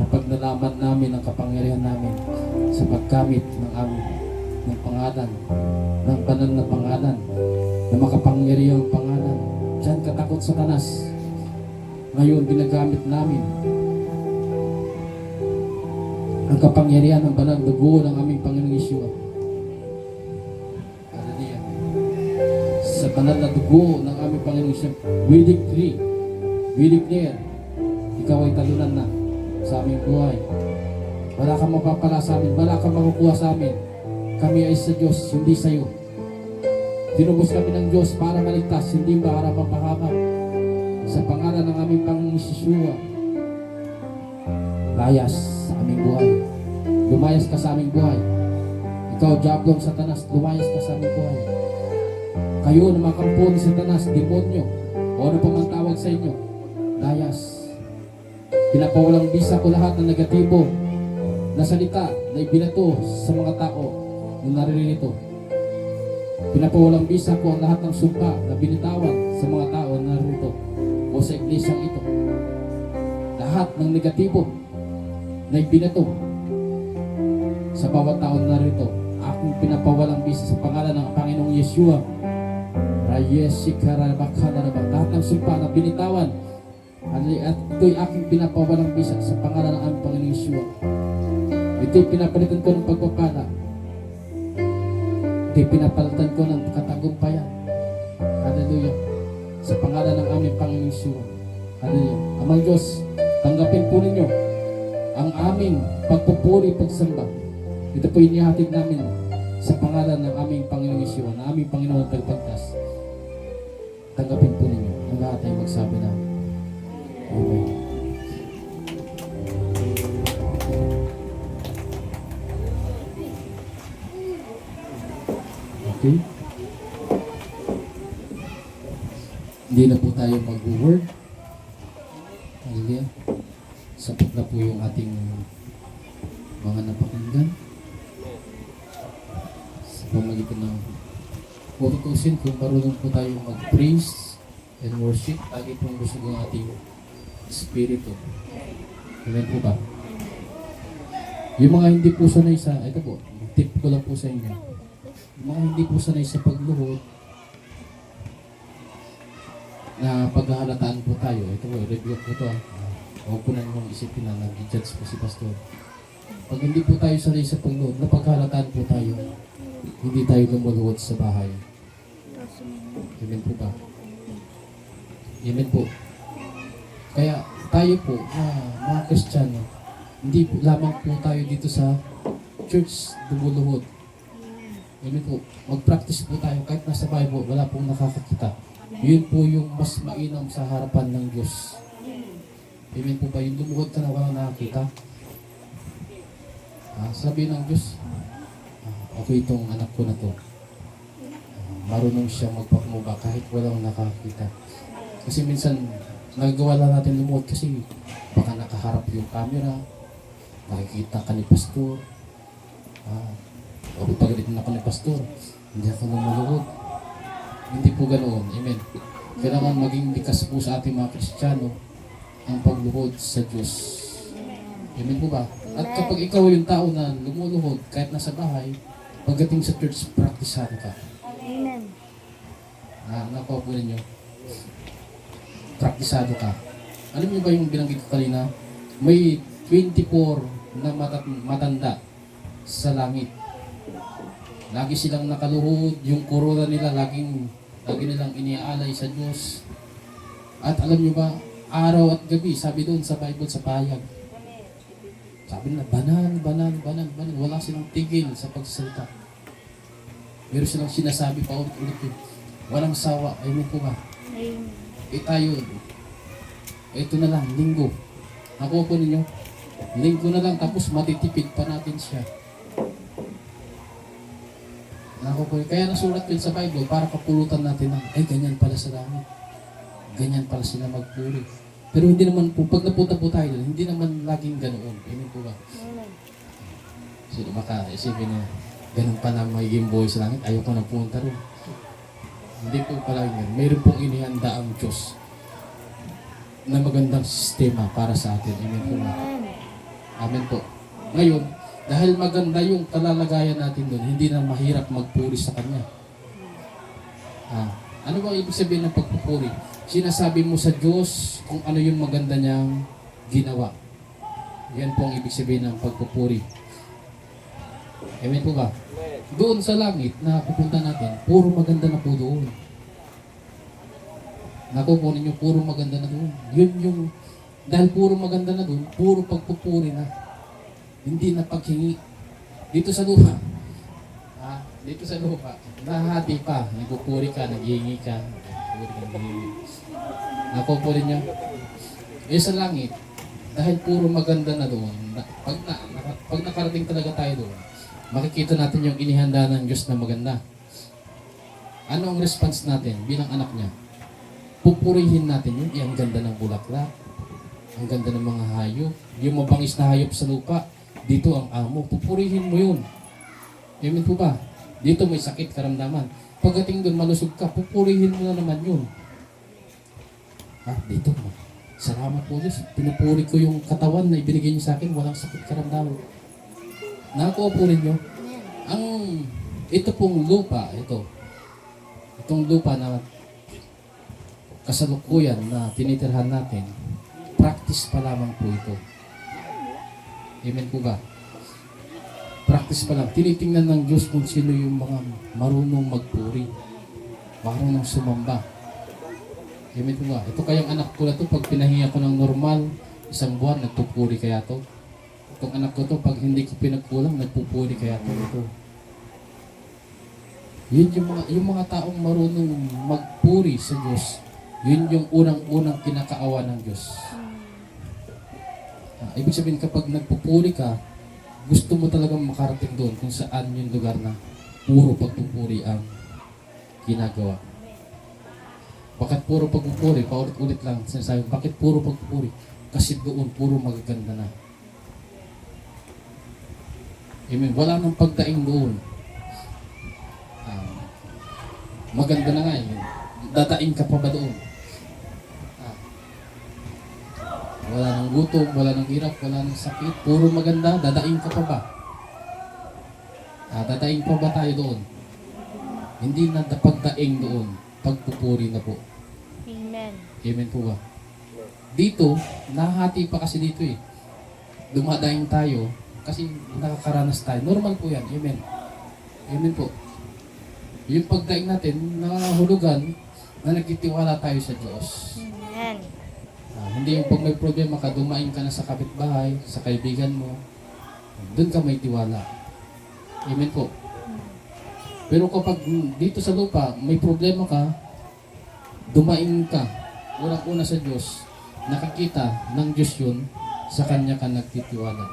S3: kapag nalaman namin ang kapangyarihan namin sa paggamit ng aming ng pangalan, ng banal na pangalan, na makapangyarihang pangalan. Diyan katakot Satanas. Ngayon, ginagamit namin ang kapangyarihan ng banal dugo ng aming Panginoong Yeshua. Hallelujah. Sa banal na dugo ng aming Panginoong Yeshua, we declare, ikaw ay talunan na sa aming buhay. Wala kang mapapala sa amin, wala kang makukuha sa amin. Kami ay sa Diyos, hindi sa iyo. Tinubos kami ng Diyos para maligtas, hindi para mapahamak. Sa pangalan ng aming Panginoong Yeshua, layas sa aming buhay. Lumayas ka sa aming buhay. Ikaw, diablong Satanas, lumayas ka sa aming buhay. Kayo na makampo ni Satanas, demonyo, o ano pa man tawag sa inyo, layas. Pinapawalang bisa ko lahat ng negatibo na salita na ibinato sa mga tao na naririto. Pinapawalang bisa ko ang lahat ng sumpa na binitawan sa mga tao na naririto. ng negatibo na ibinato sa bawat tao na narito. Aking pinapawalang bisa sa pangalan ng Panginoong Yeshua. Lahat ng sumpa na binitawan at ito'y aking pinapawalang bisa sa pangalan ng aming Panginoong Yeshua. Ito'y pinapalitan ko ng pagpapala. Ito'y pinapalitan ko ng katagumpayan. Hallelujah. Sa pangalan ng aming Panginoong Yeshua. Hallelujah. Amang Diyos, tanggapin po ninyo ang aming pagpupuri, pagsamba. Ito po inihatid namin sa pangalan ng aming Panginoong Yeshua, na aming Panginoon at Tagapagligtas. Tanggapin po ninyo. Ang lahat ay magsabi na Amen. Okay? Hindi na po tayo mag-word. Hallelujah. Sapat na po yung ating mga napakinggan. Sa pamagitan ng pututusin kung marunong po tayo mag-praise and worship, lagi pong gusto ng ating spirito. Amen po ba? Yung mga hindi po sanay sa, ito po, tip ko lang po sa inyo. Yung mga hindi po sanay sa pagluhod, na paghahalataan po tayo. Ito po, review po ito. Huwag po na nyo isipin na nag-judge po si Pastor. Pag hindi po tayo sanay sa pagluhod, na paghahalataan po tayo, hindi tayo lumuluhod sa bahay. Amen po ba? Amen po. Kaya tayo po, mga Kristiyano, hindi po lamang po tayo dito sa church lumuluhod. Amen po. Mag-practice po tayo kahit nasa bahay po, wala pong nakakakita. Yun po yung mas mainam sa harapan ng Diyos. Amen po ba? Yung lumuhod ka na walang nakakita. Sabi ng Diyos, okay itong anak ko na to. Marunong siya magpakumuba kahit walang nakakita. Kasi minsan, nagagawa lang natin lumuhod kasi baka nakaharap yung camera, nakikita ka ni Pastor. O pagalitin ako ni Pastor, hindi ako lumuluhod. Hindi po ganoon. Amen. Kailangan maging likas po sa ating mga Kristiyano ang pagluhod sa Diyos. Amen po ba? At kapag ikaw yung tao na lumuluhod kahit nasa bahay, pagdating sa church, praktisado ka.
S5: Amen.
S3: Nakuha po ninyo. Praktisado ka. Alam niyo ba yung binanggit ko kanina? May 24 na matanda sa langit. Lagi silang nakaluhod, yung korona nila lagi nilang iniaalay sa Diyos. At alam niyo ba, araw at gabi, sabi doon sa Bible, sa pahayag, sabi na, banal, wala silang tigil sa pagsasalita. Meron silang sinasabi pa ulit-ulit. Walang sawa, ayun po ba?
S5: Amen.
S3: Tayo, ito na lang, linggo. Nakuha po ninyo, linggo na lang, tapos matitipid pa natin siya. Kaya nasulat yun sa Bible para kapulutan natin ng, ay ganyan pala sa langit. Ganyan pala sila magpuri. Pero hindi naman po, pag napunta po tayo doon, hindi naman laging ganoon. Amen po ba? Sino baka isipin na, ganun pa na magiging buhay sa langit, ayaw ko na pumunta rin. Hindi po pala yun. Mayroon pong inihanda ang Diyos na magandang sistema para sa atin. Amen po ba? Amen po. Ngayon, dahil maganda yung kalalagayan natin doon, hindi na mahirap magpuri sa Kanya. Ano ba ibig sabihin ng pagpupuri? Sinasabi mo sa Diyos kung ano yung maganda niyang ginawa. Yan po ang ibig sabihin ng pagpupuri. Amen po ba? Doon sa langit na pupunta natin, puro maganda na po doon. Nakukunin niyo, puro maganda na doon. Yun yung, dahil puro maganda na doon, puro pagpupuri na. Hindi na paghingi. Dito sa lupa, dito sa lupa, nahati pa, nagpupuri ka, naghihingi ka, nakukunin niyo. Sa langit, dahil puro maganda na doon, pag nakarating talaga tayo doon, makikita natin yung inihanda ng Diyos na maganda. Ano ang response natin bilang anak niya? Pupurihin natin yun. Ang ganda ng bulaklak, ang ganda ng mga hayop, yung mabangis na hayop sa lupa, dito ang amo. Pupurihin mo yun. Amen po ba? Dito may sakit, karamdaman. Pagdating doon, malusog ka, pupurihin mo na naman yun. Dito mo. Salamat po Diyos. Pinupuri ko yung katawan na ibinigay niyo sa akin. Walang sakit karamdaman. Nakuha po rin niyo. Ito pong lupa, itong lupa na kasalukuyan na tinitirhan natin, practice pa lamang po ito. Amen po ba? Practice pa lang. Tinitingnan ng Diyos kung sino yung mga marunong magpuri, marunong sumamba. Amen po ba? Ito kayang anak ko na to, pag pinahinga ko ng normal, isang buwan, nagpupuri kaya to. Itong anak ko to, pag hindi ko pinagkulang, nagpupuri kaya to. Ito. Yun yung mga taong marunong magpuri sa Diyos. Yun yung unang-unang kinakaawa ng Diyos. Ibig sabihin, kapag nagpupuri ka, gusto mo talagang makarating doon kung saan yung lugar na puro pagpupuri ang ginagawa. Bakit puro pagpupuri? Paulit-ulit lang sinasabi, bakit puro pagpupuri? Kasi doon puro magaganda na. Amen. Wala nang pagdaing doon. Maganda na nga yun. Dadaing ka pa ba doon? Wala nang gutom, wala nang hirap, wala nang sakit. Puro maganda, dadaing ka pa ba? Dadaing pa ba tayo doon? Hindi na pagdaing doon. Pagpupuri na po.
S5: Amen.
S3: Amen po ba? Dito, nahati pa kasi dito eh. Dumadaing tayo kasi nakakaranas tayo. Normal po yan. Amen. Amen po. Yung pagdaing natin, nahulugan na nagtitiwala tayo sa Diyos.
S5: Amen.
S3: Hindi yung pag may problema ka, dumaing ka na sa kapitbahay, sa kaibigan mo, doon ka may tiwala. Amen po. Pero kapag dito sa lupa, may problema ka, dumaing ka, unang-una sa Diyos, nakikita ng Diyos yun, sa Kanya ka nagtitiwala.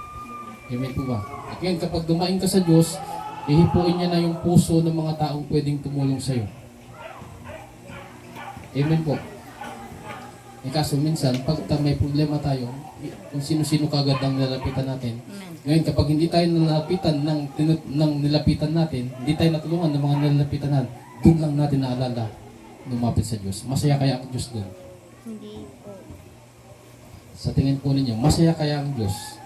S3: Amen po ba? At ngayon, kapag dumaing ka sa Diyos, ihipuin niya na yung puso ng mga taong pwedeng tumulong sa'yo. Amen po. Kaso minsan, pag may problema tayo, kung sino-sino kagad ang nilalapitan natin, ngayon kapag hindi tayo nilalapitan ng nilapitan natin, hindi tayo natulungan ng mga nilalapitan natin, doon lang natin naalala, lumapit sa Diyos. Masaya kaya ang Diyos doon?
S5: Hindi po.
S3: Sa tingin po ninyo, masaya kaya ang Diyos?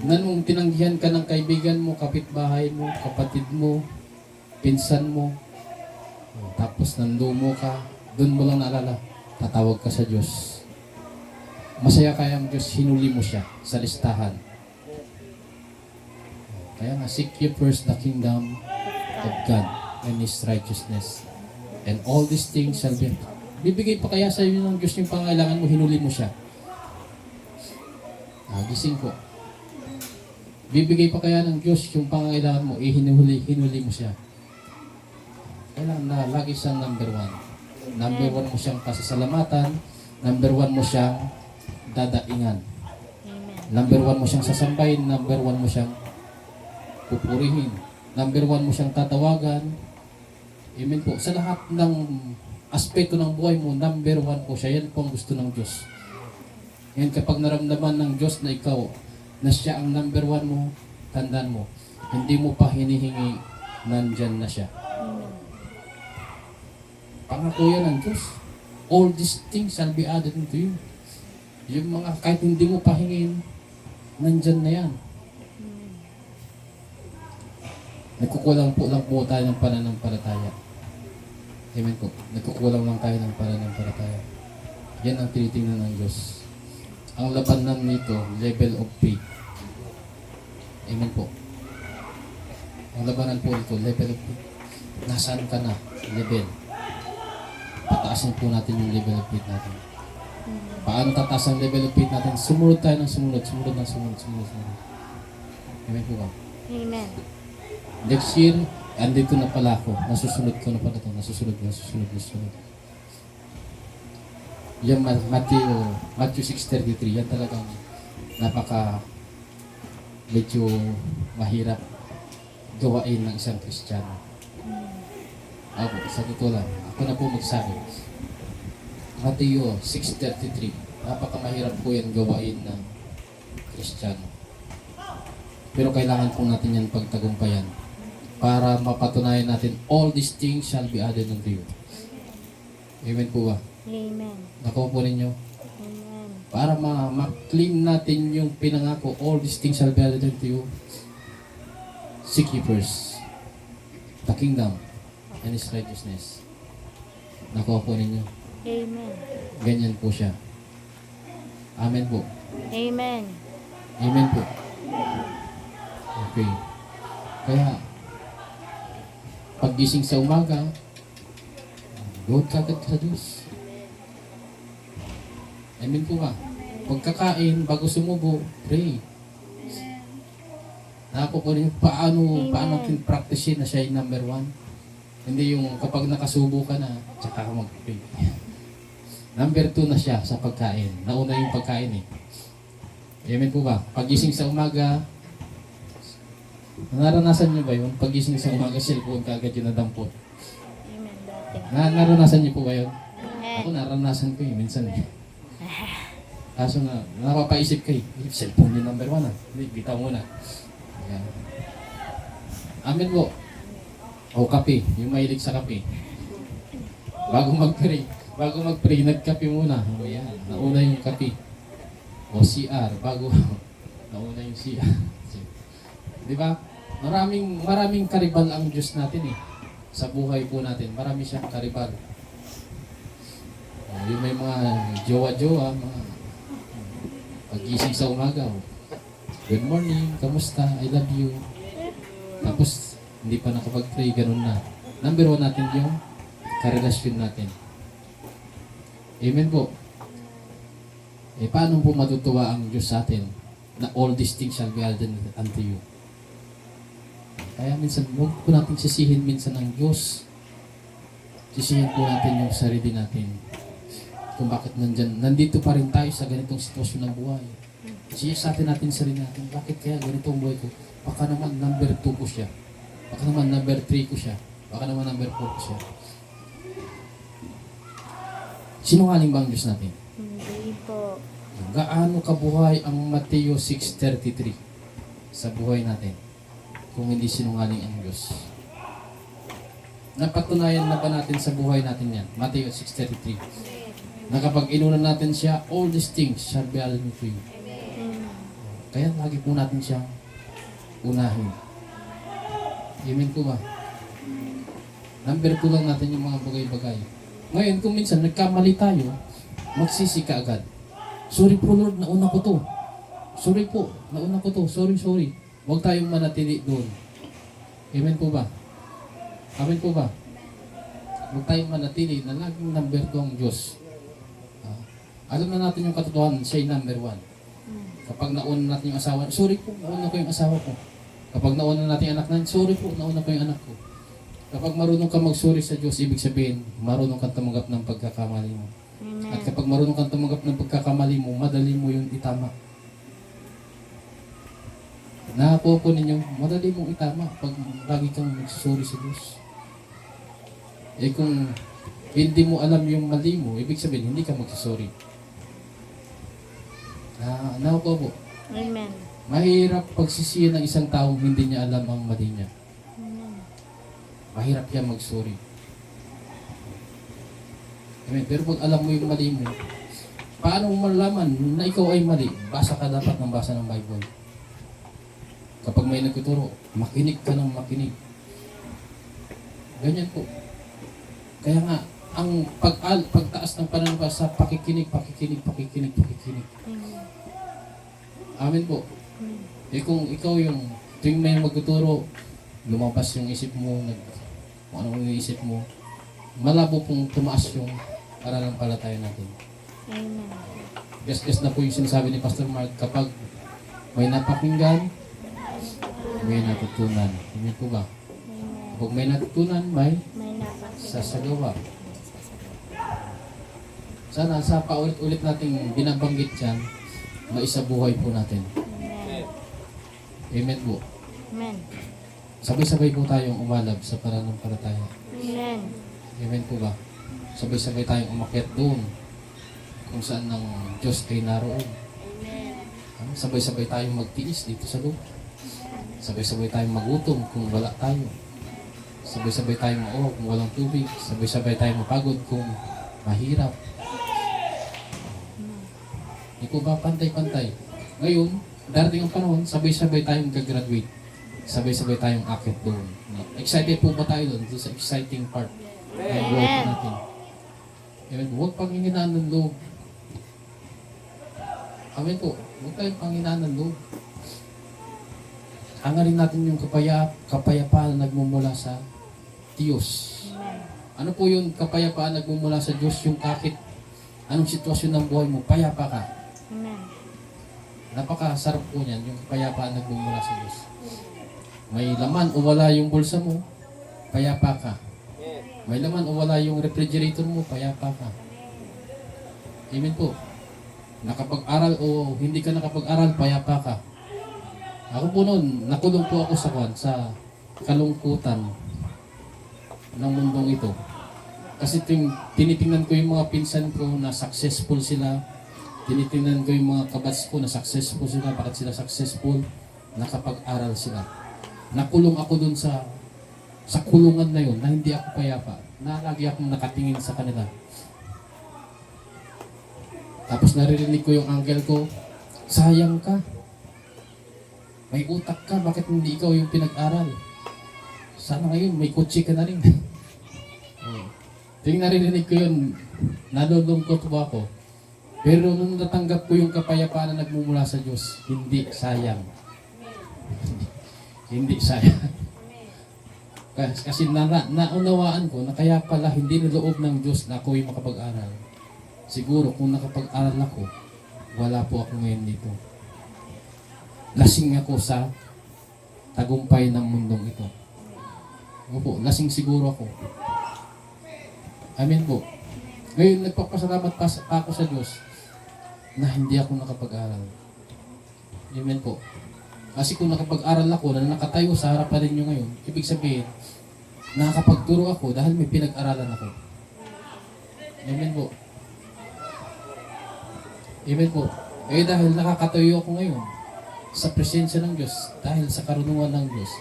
S3: Na nung tinanggihan ka ng kaibigan mo, kapitbahay mo, kapatid mo, pinsan mo, tapos nanlumo ka, doon mo lang naalala, tatawag ka sa Diyos. Masaya kaya ang Diyos, hinuli mo siya sa listahan. Kaya nga, seek ye first the kingdom of God and His righteousness. And all these things shall be. Bibigay pa kaya sa iyo ng Diyos yung pangailangan mo, hinuli mo siya. Gising ko. Bibigay pa kaya ng Diyos yung pangailangan mo, hinuli mo siya. Kailangan na lagi siyang number one. Number one mo siyang pasasalamatan. Number one mo siyang dadaingan.
S5: Amen.
S3: Number one mo siyang sasambahin. Number one mo siyang pupurihin. Number one mo siyang tatawagan. Amen po. Sa lahat ng aspeto ng buhay mo, number one po siya. Yan po ang gusto ng Diyos. Ngayon kapag naramdaman ng Diyos na ikaw, na siya ang number one mo, tandaan mo, hindi mo pa hinihingi, nandyan na siya. Pangako yan ng Diyos. All these things shall be added unto you. Yung mga kahit hindi mo pahingin, nandyan na yan. Nagkukulang po tayo ng pananampalataya. Amen po. Nagkukulang lang tayo ng pananampalataya. Yan ang tinitingnan ng Diyos. Ang labanan nito, level of faith. Amen po. Ang labanan po nito, level of faith. Nasaan ka na? Level. Pataasin po natin yung level of faith natin. Paano tataas ang level of faith natin? Sumunod tayo ng sumunod. Amen po ba?
S5: Amen.
S3: Next year, andito na pala ako. Nasusunod ko na pala ito. Nasusunod. Yan Matthew 6:33. Yan talagang medyo mahirap gawain ng isang Kristiyano. Ako, sa totoo lang, ako na po magsabi. Matthew 6:33. Napakamahirap po yan gawain ng Kristiyano. Pero kailangan po natin yan pagtagumpayan para mapatunayan natin all these things shall be added unto you. Amen po ba?
S5: Amen.
S3: Nakuha po ninyo?
S5: Amen.
S3: para ma-claim natin yung pinangako, all these things shall be added unto you. Seek ye first the kingdom and His righteousness. Nakuha po ninyo.
S5: Amen.
S3: Ganyan po siya. Amen po.
S5: Amen.
S3: Amen po. Okay. Kaya, paggising sa umaga, Lord kagad sa Diyos. Amen po ba? Pagkakain, bago sumubo, pray. Napo po rin paano natin practice na siya yung number 1. Hindi yung kapag nakasubo ka na, tsaka ka mag-pray. Number 2 na siya sa pagkain. Nauna yung pagkain eh. Amen po ba? Pagising sa umaga, naranasan niyo ba yun? Pagising sa umaga, cellphone kagad yung nadampot.
S5: Amen. Dati.
S3: Naranasan niyo po ba yun?
S5: Amen.
S3: Ako naranasan ko eh, minsan eh. Kaso na, napapaisip kayo, cellphone yung number 1 ah. Hindi, bitaw muna. Ayan. Amen po. O kape, yung mahilig sa kape. Bago mag-pray, nagkape muna. O yan, nauna yung kape. O CR, bago nauna yung CR. Di ba? Maraming karibal ang Diyos natin eh. Sa buhay po natin, marami siyang karibal. O, yung may mga jowa-jowa, mga pagising sa umaga. O, good morning, kamusta, I love you. Tapos, hindi pa nakapag-pray, ganun na. Number 1 natin yung karelasyon natin. Amen po. Eh, paano po matutuwa ang Diyos sa atin na all these things shall be added unto you? Kaya minsan, huwag po natin sisihin minsan ang Diyos. Sisihin po natin yung sarili natin. Kung bakit nandito pa rin tayo sa ganitong sitwasyon ng buhay. Sisihin sa atin sarili natin, bakit kaya ganito ang buhay ko? Baka naman number 2 ko siya. Baka naman number 3 ko siya. Baka naman number 4 ko siya. Sinungaling ba ang Diyos natin?
S5: Hindi po.
S3: Gaano kabuhay ang Mateo 6:33 sa buhay natin kung hindi sinungaling ang Diyos? Napatunayan na ba natin sa buhay natin yan? Mateo 6:33 na kapag inunan natin siya, all these things shall be added to you. Kaya lagi po natin siyang unahin. Amen po ba? Number 2 lang natin yung mga bagay-bagay. Ngayon, kung minsan nagkamali tayo, magsisi ka agad. Sorry po Lord, nauna ko to. Sorry po, nauna ko to. Sorry. Huwag tayong manatili doon. Amen po ba? Amen po ba? Huwag tayong manatili na laging number 2 ang Diyos. Alam na natin yung katotohanan, siya yung number 1. Kapag nauna natin yung asawa, sorry po, nauna ko yung asawa ko. Kapag nauna natin yung anak natin, sorry po, nauna ko yung anak ko. Kapag marunong ka mag-sorry sa Diyos, ibig sabihin, marunong kang tumanggap ng pagkakamali mo.
S5: Amen.
S3: At kapag marunong kang tumanggap ng pagkakamali mo, madali mo yung itama. Nakapo po ninyo, madali mong itama pag lagi kang mag-sorry sa Diyos. Eh kung hindi mo alam yung mali mo, ibig sabihin, hindi ka mag-sorry. Nakapo po.
S5: Amen.
S3: Mahirap pagsisiyan ng isang taong hindi niya alam ang mali niya.
S5: Amen.
S3: Mahirap yan mag-sorry. Amen. Pero pag alam mo yung mali mo, paano mo malalaman na ikaw ay mali? Basa ka dapat ng basa ng Bible. Kapag may nagtuturo, makinig ka ng makinig. Ganyan po. Kaya nga, ang pagtaas ng pananampalataya sa pakikinig.
S5: Amen.
S3: Amen po. Eh kung ikaw yung tuwing may magtuturo, lumabas yung isip mo, kung ano yung isip mo, malabo pong tumaas yung pananampalataya natin.
S5: Amen.
S3: Gas na po yung sinasabi ni Pastor Mark, kapag may napakinggan, may natutunan. Hindi po ba?
S5: Amen.
S3: Kapag may natutunan, may
S5: May napakita.
S3: sasagawa. Sana sa paulit-ulit nating binabanggit yan, maisabuhay po natin.
S5: Amen.
S3: Amen po.
S5: Amen.
S3: Sabay-sabay po tayong umalab sa pananampalataya.
S5: Amen.
S3: Amen po ba? Sabay-sabay tayong umakyat doon kung saan ng Diyos ay naroon. Sabay-sabay tayong magtiis dito sa lupa. Sabay-sabay tayong magutom kung wala tayo. Sabay-sabay tayong mauhaw kung walang tubig. Sabay-sabay tayong mapagod kung mahirap. Di po ba pantay-pantay? Ngayon, darating ang panahon, sabay-sabay tayong gagraduate. Sabay-sabay tayong akit doon. Excited po ba tayo doon? Doon sa exciting part ng buhay natin. Amen. Huwag panghinaan ng loob. Amen po. Huwag tayong panghinaan ng loob. Hangarin natin yung kapayapaan na nagmumula sa Diyos. Ano po yung kapayapaan na nagmumula sa Diyos? Yung kahit anong sitwasyon ng buhay mo, payapa ka.
S5: Amen.
S3: Napakasarap po niyan, yung kapayapaan na nagmumula sa Diyos. May laman o wala yung bulsa mo, payapa ka. May laman o wala yung refrigerator mo, payapa ka. Amen po. Nakapag-aral o hindi ka nakapag-aral, payapa ka. Ako po noon, nakulong po ako sa kalungkutan ng mundong ito. Kasi tinitingnan ko yung mga pinsan ko na successful sila. Tinitingnan ko yung mga kabats ko na successful sila. Bakit sila successful? Nakapag-aral sila. Nakulong ako dun sa kulungan na yun na hindi ako payapa. Na lagi akong nakatingin sa kanila. Tapos naririnig ko yung uncle ko, sayang ka. May utak ka, bakit hindi ikaw yung pinag-aral? Sana ngayon may kotse ka na rin. Ting naririnig ko yun, nalulungkot po ako. Pero nung natanggap ko yung kapayapaan na nagmumula sa Diyos, hindi sayang. Hindi sayang. Kasi naunawaan ko na kaya pala hindi niloob ng Diyos na ako yung makapag-aral. Siguro kung nakapag-aral ako, wala po ako ngayon dito. Lasing ako sa tagumpay ng mundong ito. Opo, lasing siguro ako. Amen po. Ngayon, nagpapasalamat pa ako sa Diyos na hindi ako nakapag-aral. Amen po. Kasi kung nakapag-aral ako na nakatayo sa harapan ninyo ngayon, ibig sabihin, nakakapagturo ako dahil may pinag-aralan ako. Amen po. Amen po. Eh dahil nakakatayo ako ngayon sa presensya ng Diyos, dahil sa karunungan ng Diyos,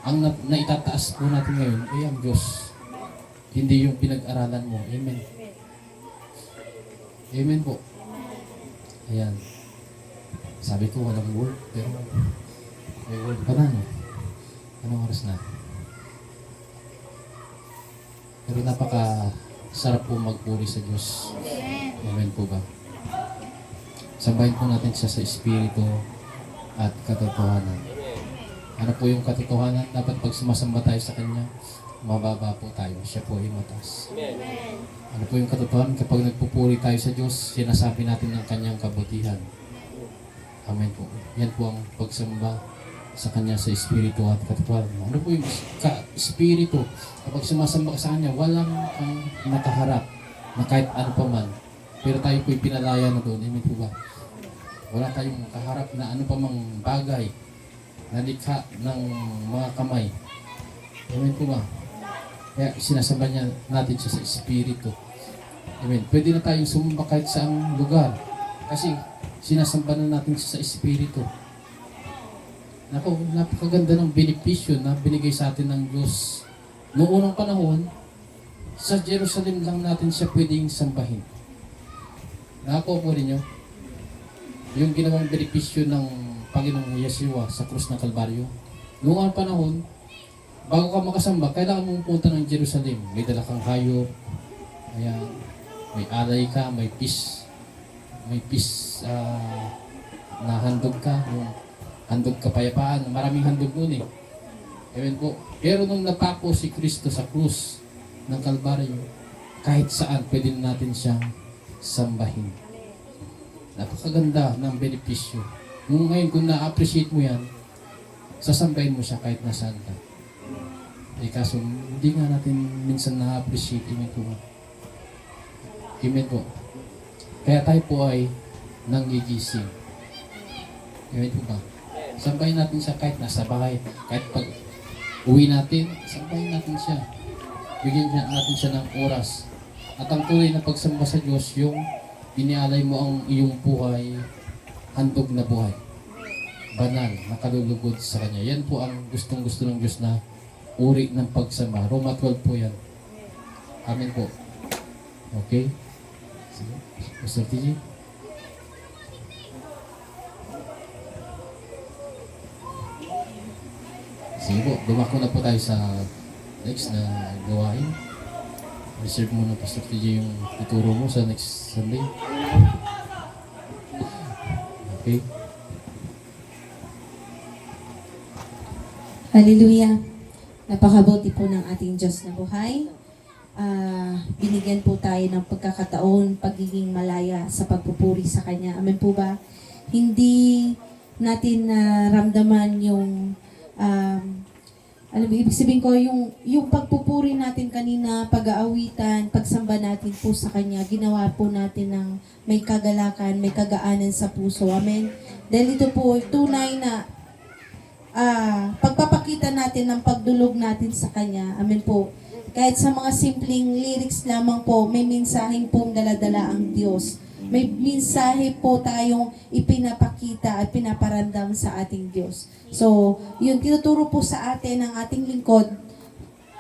S3: ang naitataas po natin ngayon ay ang Diyos. Hindi yung pinag-aralan mo. Amen. Amen po. Ayan. Sabi ko walang word, pero may word pa na, no? Anong oras na? Pero napaka-sarap po magpuri sa Diyos. Amen po ba? Sambahin po natin siya sa Espiritu at katotohanan. Ano po yung katotohanan? Dapat pag sumasamba tayo sa Kanya, mababa po tayo. Siya po ay mataas. Ano po yung katotohanan? Kapag nagpupuri tayo sa Diyos, sinasabi natin ng Kanyang kabutihan. Amen po. Yan po ang pagsamba sa Kanya sa Espiritu at katotohanan. Ano po yung Espiritu? Kapag sumasamba ka sa Kanya, walang kang nakaharap na kahit ano pa man. Pero tayo po yung pinalaya na doon. Amen po ba? Wala tayong kaharap na ano pa mang bagay na likha ng mga kamay. Amen po ba? Kaya sinasamba niya natin siya sa Espiritu. Amen. Pwede na tayong sumamba kahit saang lugar. Kasi sinasamba na natin siya sa Espiritu. Napakaganda ng benepisyo na binigay sa atin ng Diyos. Noong unang panahon, sa Jerusalem lang natin siya pwedeng sambahin. Nakakuha po ninyo yung ginawang benepisyo ng Panginoong Yeshua sa krus ng Kalbaryo. Noong ang panahon, bago ka makasamba, kailangan mong punta ng Jerusalem. May dala kang hayop, ayan, may alay ka, may peace na handog ka, yung handog kapayapaan, maraming handog nun eh. Amen po. Pero nung napako si Kristo sa krus ng Kalbaryo, kahit saan pwede natin siyang sambahin. Napakaganda ng benepisyo. Nung ngayon kung na-appreciate mo yan, sasambahin mo siya kahit nasaan ka. Eh kaso, hindi nga natin minsan na-appreciate. Amen po. Amen po. Kaya tayo po ay nanggigising. Amen po ba? Sambahin natin siya kahit nasa bahay. Kahit pag uwi natin, sambahin natin siya. Bigyan natin siya ng oras. At ang tuloy na pagsamba sa Diyos, yung inialay mo ang iyong buhay, handog na buhay. Banal, nakalulugod sa Kanya. Yan po ang gustong-gusto ng Diyos na uri ng pagsamba. Roma 12 po yan. Amen po. Okay? Sige. Mr. TJ? Sige po, dumako na po tayo sa next na gawain. Reserve mo na Pastor TJ yung ituro mo sa next Sunday. Okay.
S6: Hallelujah. Napakabuti po ng ating Diyos na buhay. Binigyan po tayo ng pagkakataon, pagiging malaya sa pagpupuri sa Kanya. Amen po ba? Hindi natin naramdaman yung alam mo, ibig sabihin ko, yung pagpupuri natin kanina, pag-aawitan, pagsamba natin po sa Kanya, ginawa po natin ng may kagalakan, may kagaanan sa puso. Amen? Dahil ito po, tunay na pagpapakita natin ng pagdulog natin sa Kanya. Amen po. Kahit sa mga simpleng lyrics lamang po, may mensaheng pong daladala ang Diyos. May mensahe po tayong ipinapakita at pinaparandam sa ating Diyos. So, yun, tinuturo po sa atin ng ating lingkod,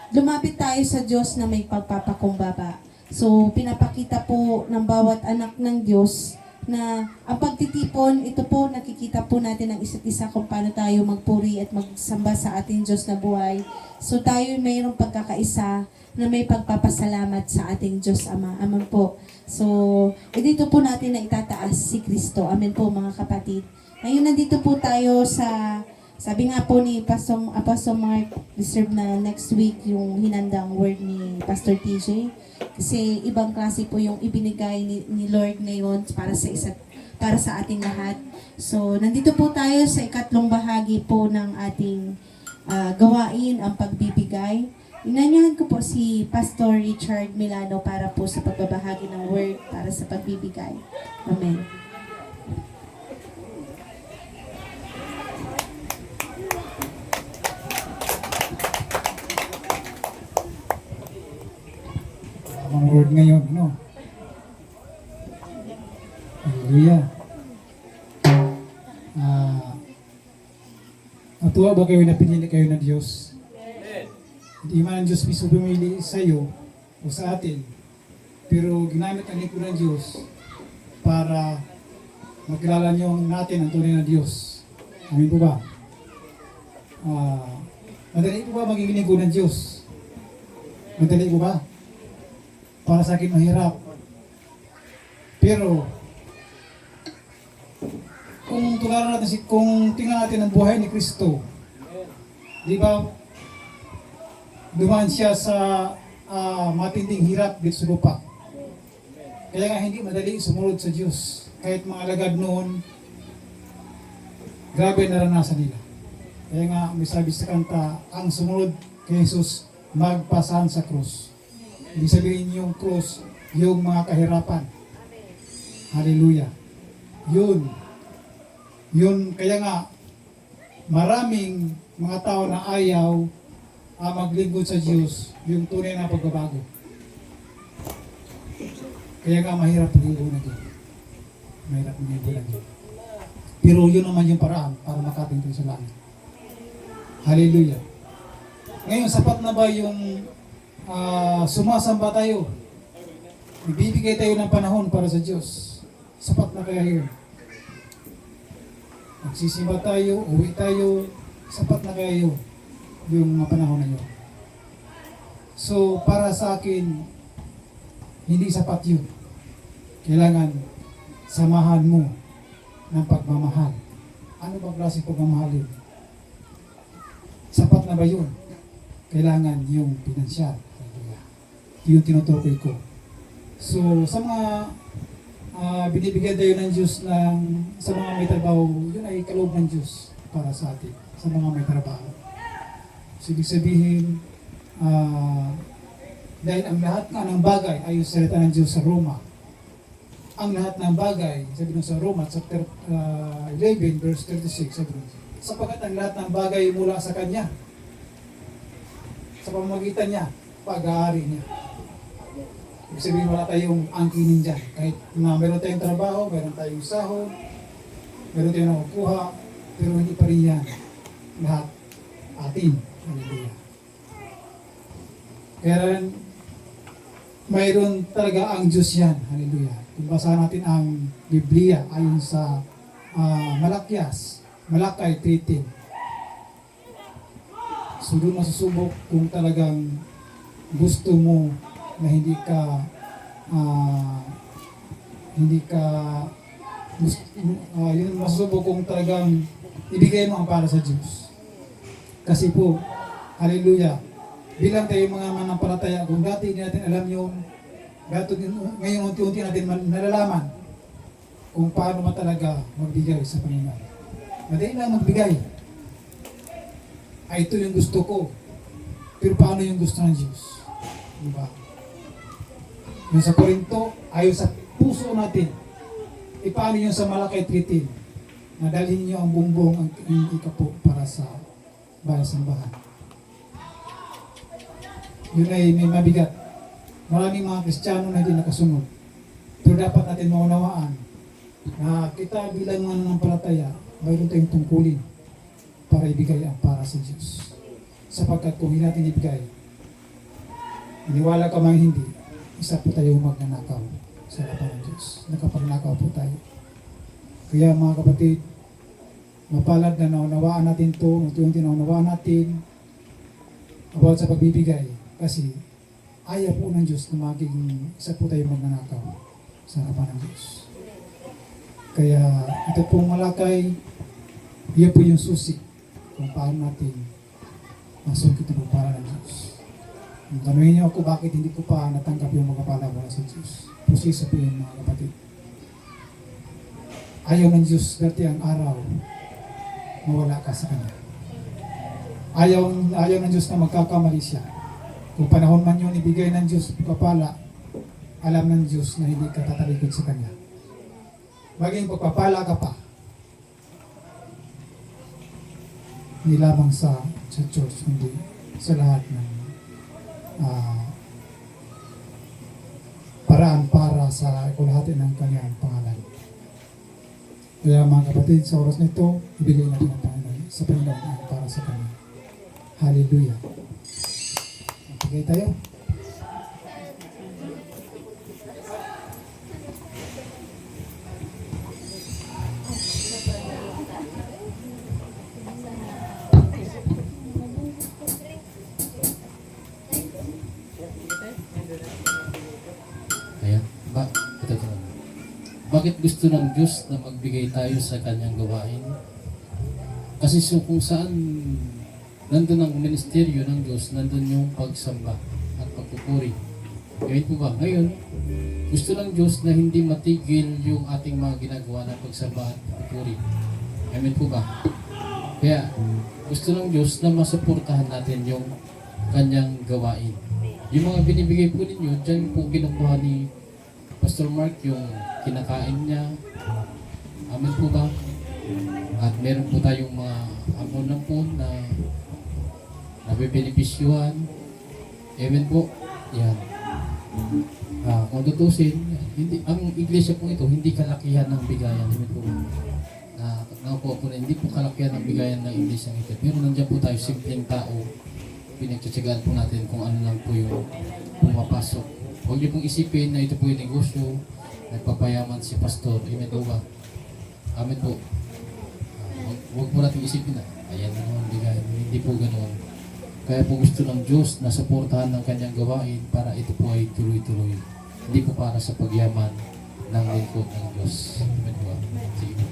S6: lumapit tayo sa Diyos na may pagpapakumbaba. So, pinapakita po ng bawat anak ng Diyos na ang pagtitipon, ito po, nakikita po natin ang isa't isa kung paano tayo magpuri at magsamba sa ating Diyos na buhay. So, tayo mayroong pagkakaisa na may pagpapasalamat sa ating Diyos Ama. Amen po. So, dito po natin na itataas si Kristo. Amen po mga kapatid. Ngayon nandito po tayo sa, sabi nga po ni Apostle Mark, deserve na next week yung hinandang word ni Pastor TJ. Kasi ibang klase po yung ibinigay ni Lord ngayon para sa ating lahat. So, nandito po tayo sa ikatlong bahagi po ng ating gawain, ang pagbibigay. Inanyahan ko po si Pastor Richard Milano para po sa pagbabahagi ng word para sa pagbibigay. Amen.
S7: Ang word ngayon, no? Hallelujah. Natuwa ba kayo na pinili kayo ng Diyos? Hindi man ang Diyos mismo pumili sa iyo o sa atin, pero ginamit ang lingkod ng Diyos para makilala niyo natin ang tunay na Diyos. Amin po ba? Madali po ba magiging lingkod ng Diyos? Madali po ba? Para sa akin mahirap. Pero kung tingnan natin ang buhay ni Kristo, di ba? Dumaan siya sa matinding hirap dito sa lupa. Kaya nga hindi madali sumunod sa Diyos. Kahit mga alagad noon, grabe naranasan nila. Kaya nga may sabi sa kanta, ang sumunod kay Jesus, magpasahan sa krus. Ibig sabihin yung krus, yung mga kahirapan. Hallelujah. Yun, kaya nga, maraming mga tao na ayaw maglingkod sa Diyos, yung tunay na pagbabago. Kaya nga mahirap maglingkod na Diyos. Mahirap maglingkod na Diyos. Pero yun naman yung paraan para makating tayo sa langit. Hallelujah. Ngayon, sapat na ba yung sumasamba tayo? Ibibigay tayo ng panahon para sa Diyos. Sapat na kaya yun? Magsisimba tayo, uwi tayo, sapat na kaya yun? Yung mga panahon na yun. So, para sa akin, hindi sapat yun. Kailangan samahan mo ng pagmamahal. Ano ba klase pagmamahal yun? Sapat na ba yun? Kailangan yung pinansyal. Yung tinutukoy ko. So, sa mga binibigyan tayo ng Diyos sa mga may trabaho, yun ay kaloob ng Diyos para sa atin, sa mga may trabaho. So, ibig sabihin, dahil ang lahat nga ng bagay ay yung salita ng Diyos sa Roma. Ang lahat ng bagay, sabi nung sa Roma, chapter 11, verse 36, sabi nung, sapagat ang lahat ng bagay mula sa Kanya, sa pamamagitan niya, pag-aari niya. Ibig sabihin, wala tayong angkinin dyan. Kahit na meron tayong trabaho, meron tayong sahod, meron tayong nakukuha, pero hindi pa rin yan lahat atin. Hallelujah. Kaya rin, mayroon talaga ang Diyos yan. Hallelujah. Kung basahan natin ang Biblia ayon sa Malakay 3:10. So doon masusubok kung talagang gusto mo na yun masusubok kung talagang ibigay mo ang para sa Diyos. Kasi po, hallelujah, bilang tayo mga manampalataya, kung dati hindi natin alam yung, ngayon unti-unti natin nalalaman kung paano ba talaga magbigay sa Panginoon. Madali lang magbigay. Ito yung gusto ko. Pero paano yung gusto ng Diyos? Diba? Yung sa Korinto, ayon sa puso natin. Paano yung sa Malakay 3:10? Nadalhin niyo ang bumbong ang ikapo para sa bahay sambahan. Yun ay may mabigat. Maraming mga Kristiyano na hindi nakasunod. Pero dapat natin maunawaan na kita bilang mga nanampalataya, mayroon tayong tungkulin para ibigay ang para sa Diyos. Sapagkat kung hindi natin ibigay, iniwala ka mang hindi, isa po tayo magnanakaw sa harapan ng Diyos. Nakapagnakaw po tayo. Kaya mga kapatid, mapalad na naunawaan natin ito, unti-unti naunawaan natin about sa pagbibigay. Kasi ayaw po ng Diyos na maging isa po tayo magnanakaw sa harapan ng Diyos. Kaya ito pong Malakay, iyan po yung susi kung paano natin masungkit ito para ng Diyos. Tanungin niyo ako bakit hindi ko pa natanggap yung mga pala mula sa Diyos. Pusisa po yun mga kapatid. Ayaw ng Diyos dati ang araw mawala ka sa Kanya. Ayaw ng Diyos na magkakamali siya. Kung panahon man yun ibigay ng Diyos kapala, alam ng Diyos na hindi ka tatalikod sa Kanya. Maging pagpapala ka pa, hindi lamang sa church, kundi sa lahat ng paraan para sa ikulahati ng Kanyang pangalan. Kaya mga kapatid, sa oras nito, ibigay natin ang Panginoon sa Panginoon ang para sa Kanya. Hallelujah. Ibigay tayo.
S3: Ayan. Bakit gusto ng Diyos na magbigay tayo sa Kanyang gawain? Kasi kung saan nandun ang ministeryo ng Diyos, nandun yung pagsamba at pagpupuri. Ngayon po ba? Ngayon, gusto ng Diyos na hindi matigil yung ating mga ginagawa ng pagsamba at pagpupuri. Amen po ba? Kaya, gusto ng Diyos na masuportahan natin yung Kanyang gawain. Yung mga binibigay po ninyo, dyan po kinukuha ni Pastor Mark yung kinakain niya. Amen po ba? At meron po tayong mga amon lang po na nabibenepisyuhan. Amen po. Yan. Kung tutusin, ang iglesia po ito, hindi kalakihan ng bigayan. Amen po. Nakuha po na, hindi po kalakihan ng bigayan ng iglesia ito. Pero nandiyan po tayo, simpleng tao. Pinagtsatsagaan po natin kung ano lang po yung pumapasok. Huwag niyo pong isipin na ito po yung negosyo, nagpapayaman si Pastor. Amen po ba? Amen po. Huwag po natin isipin na, ayan na naman, hindi po ganoon. Kaya po gusto ng Diyos na suportahan ng Kanyang gawain para ito po ay tuloy-tuloy. Hindi po para sa pagyaman ng lingkod ng Diyos. Amen po ba? Sige po.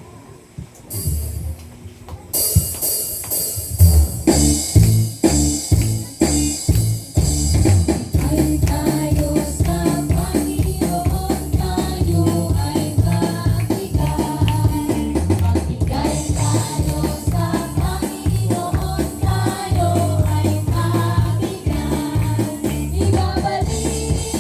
S4: Ibabalik,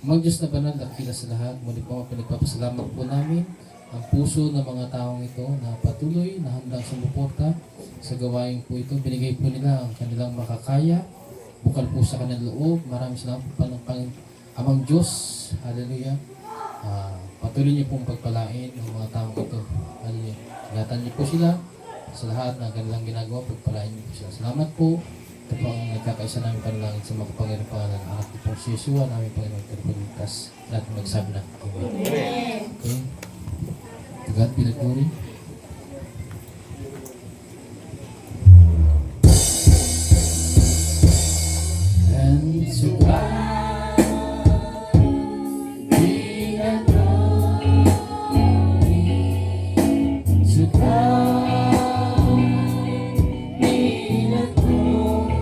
S3: Amang Diyos na banal, dakila sa lahat, muli po pinagpapasalamat po namin ang puso ng mga taong ito na patuloy na handang sumuporta sa gawain po ito. Binigay po nila ang kanilang makakaya, bukal po sa kanilang loob. Maraming salamat po ng Amang Diyos. Hallelujah. Patuloy niyo pong pagpalain ng mga taong ito. Hallelujah. Ingatan niyo po sila sa lahat ng kanilang ginagawa, pagpalain niyo po sila. Salamat po. Ito po ang nagkakaisa namin panalangin sa mga Panginoon pangalan. Anak niyo pong si Yeshua, namin Panginoon Terpulitas. Lahat magsabi na. Amen. Okay. To God be the glory. And to God be the glory. To God be the glory.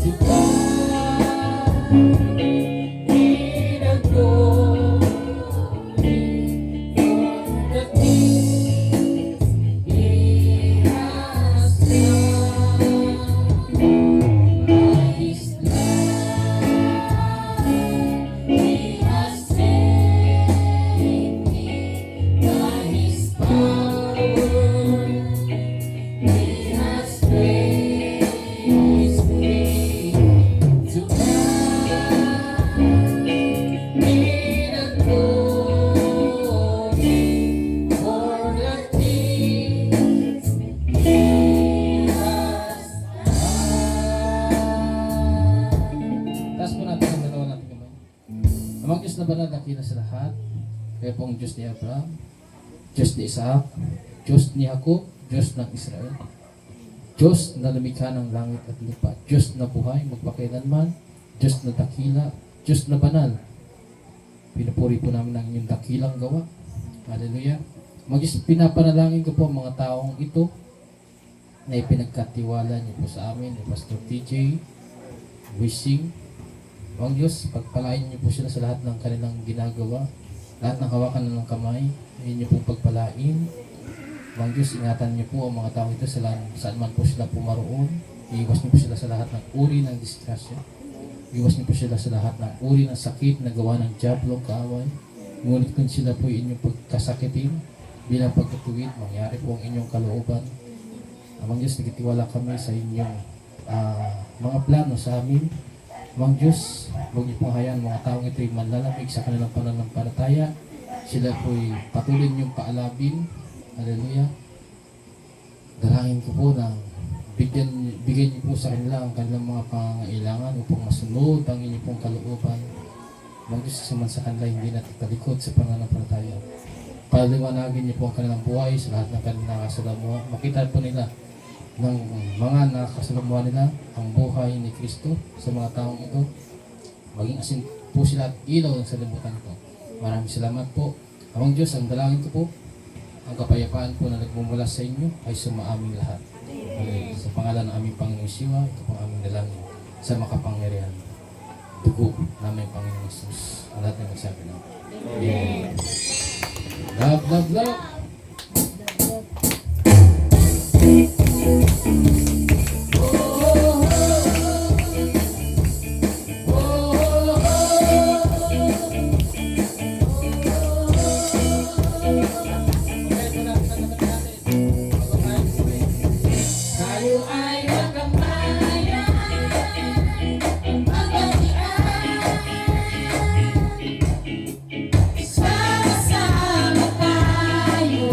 S3: To God be the glory for the things He has done. By His love, He has saved me. By His power, He has raised me. To God be the glory for the things He has done. Taas po natin ang dalawa natin kamay. Amang Diyos na banal, dakila sa lahat. Kaya pong Diyos ni Abraham, Diyos ni Isaac, Diyos ni Jacob, Diyos ng Israel. Diyos na lumikha ng langit at lupa. Diyos na buhay, magpakailanman. Diyos na dakila. Diyos na banal. Pinupuri po namin ang inyong dakilang gawa. Hallelujah. Pinapanalangin ko po ang mga taong ito na ipinagkatiwala niyo po sa amin, ni Pastor TJ, Wishing. Ang Diyos, pagpalain niyo po sila sa lahat ng kanilang ginagawa, lahat ng hawakan ng kamay, ayun niyo pong pagpalain. Ang Diyos, ingatan niyo po ang mga taong ito saan man po sila pumaroon. Iiwas niyo po sila sa lahat ng uri ng disgrasya. Iiwas niyo po sila sa lahat ng uri ng sakit na gawa ng diablong kaaway. Ngunit kung sila po inyong pagkasakitin, bilang pagkatuwid, mangyari po ang inyong kalooban. Amang Diyos, nagtitiwala kami sa inyong mga plano sa amin. Amang Diyos, huwag niyo pong hayaan mga taong ito'y manlalamig sa kanilang pananampalataya. Sila po'y patuloy niyong paalabin. Hallelujah. Dalangin ko po na bigyan niyo po sa kanila ang kanilang mga pangangailangan upang masunod ang inyong pong kalooban. Amang Diyos, suman sa kanila hindi natatalikod sa pananampalataya. Paliwanagin niyo po ang kanilang buhay sa lahat ng kanilang nakasalamuha. Makita po nila ng mga nakasalamuha nila ang buhay ni Kristo sa mga taong ito. Maging asin po sila at ilaw sa libutan ko. Maraming salamat po. Amang Diyos, ang dalangin ko po, ang kapayapaan po na nagmumula sa inyo ay sumaaming lahat. Sa pangalan ng aming Panginoong Yeshua, ito pong aming dalangin sa makapangyarihan. Dugo namin Panginoong Jesus. Ang lahat na magsabi na. Amen. Love, love, love. Tayo ay magkamayan, magkatian, sama-sama tayo.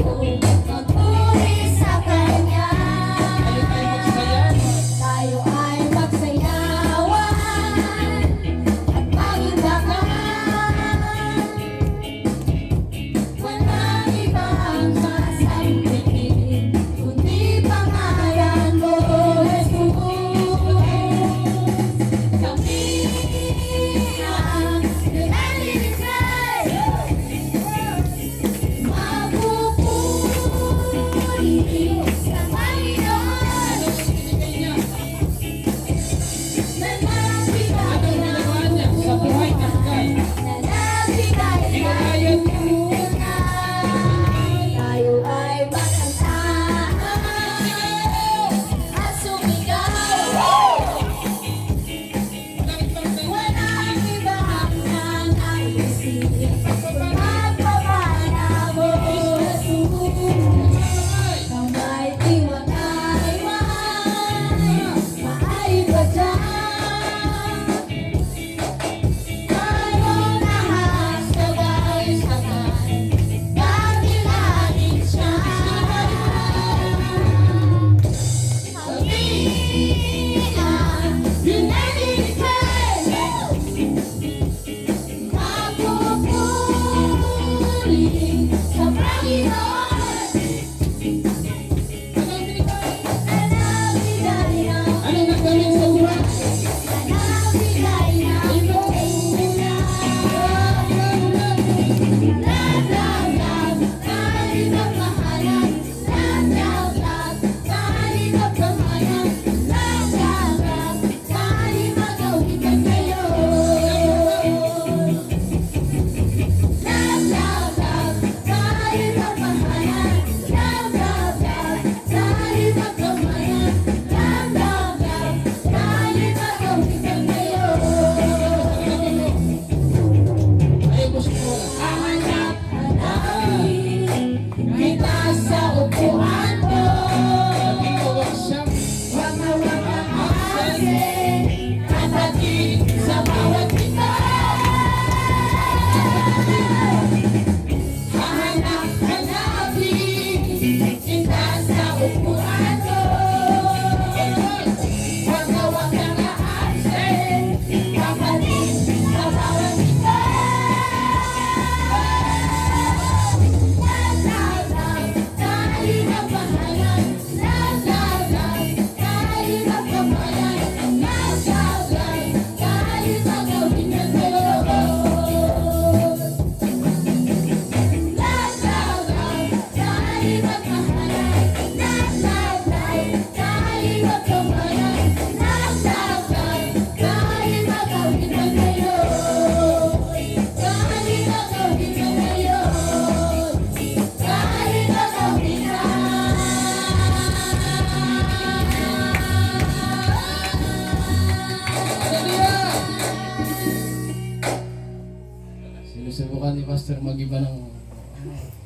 S3: kailangan ni Pastor mag-iba ng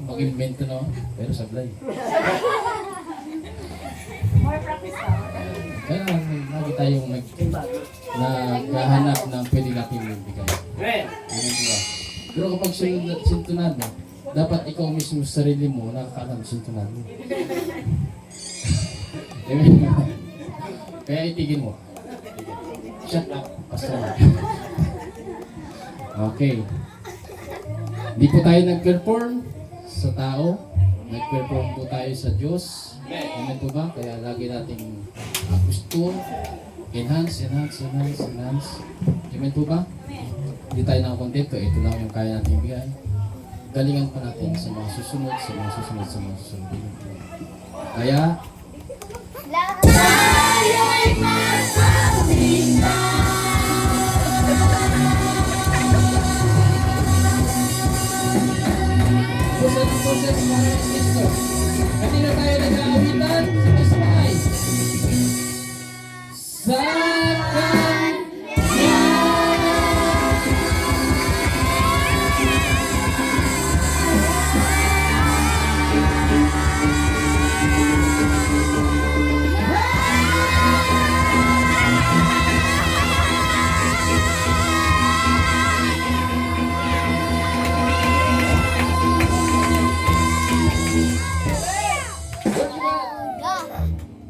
S3: mag-invento na, pero sablay. Kaya lagi tayong naghahanap ng pwede natin ibigay. Amen po ba? Pero kapag sintunado, dapat ikaw mismo sa sarili mo nakakaalam sintunado. Amen po ba? Kaya itigil mo. Shut up, Pastor. Okay. Di po tayo nag-perform sa tao. Nag-perform po tayo sa Diyos. Amen po ba? Kaya lagi nating gusto, enhance. Amen po ba? Hindi tayo nakakontento. Ito lang yung kaya natin ibigay. Galingan pa natin sa mga susunod. Kaya, proses para Kristo. Kanina tayo nag-aawitan sa Ismaay. Sa Kanya.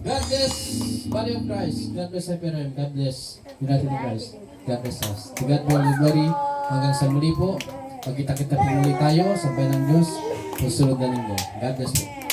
S3: God bless Body of Christ. God bless FRM. God bless United in Christ. God bless us. To God be all the glory. Hanggang sa muli po. Pagkita-kita po muli tayo sa bayan ng Diyos. Susunod na linggo. God bless po.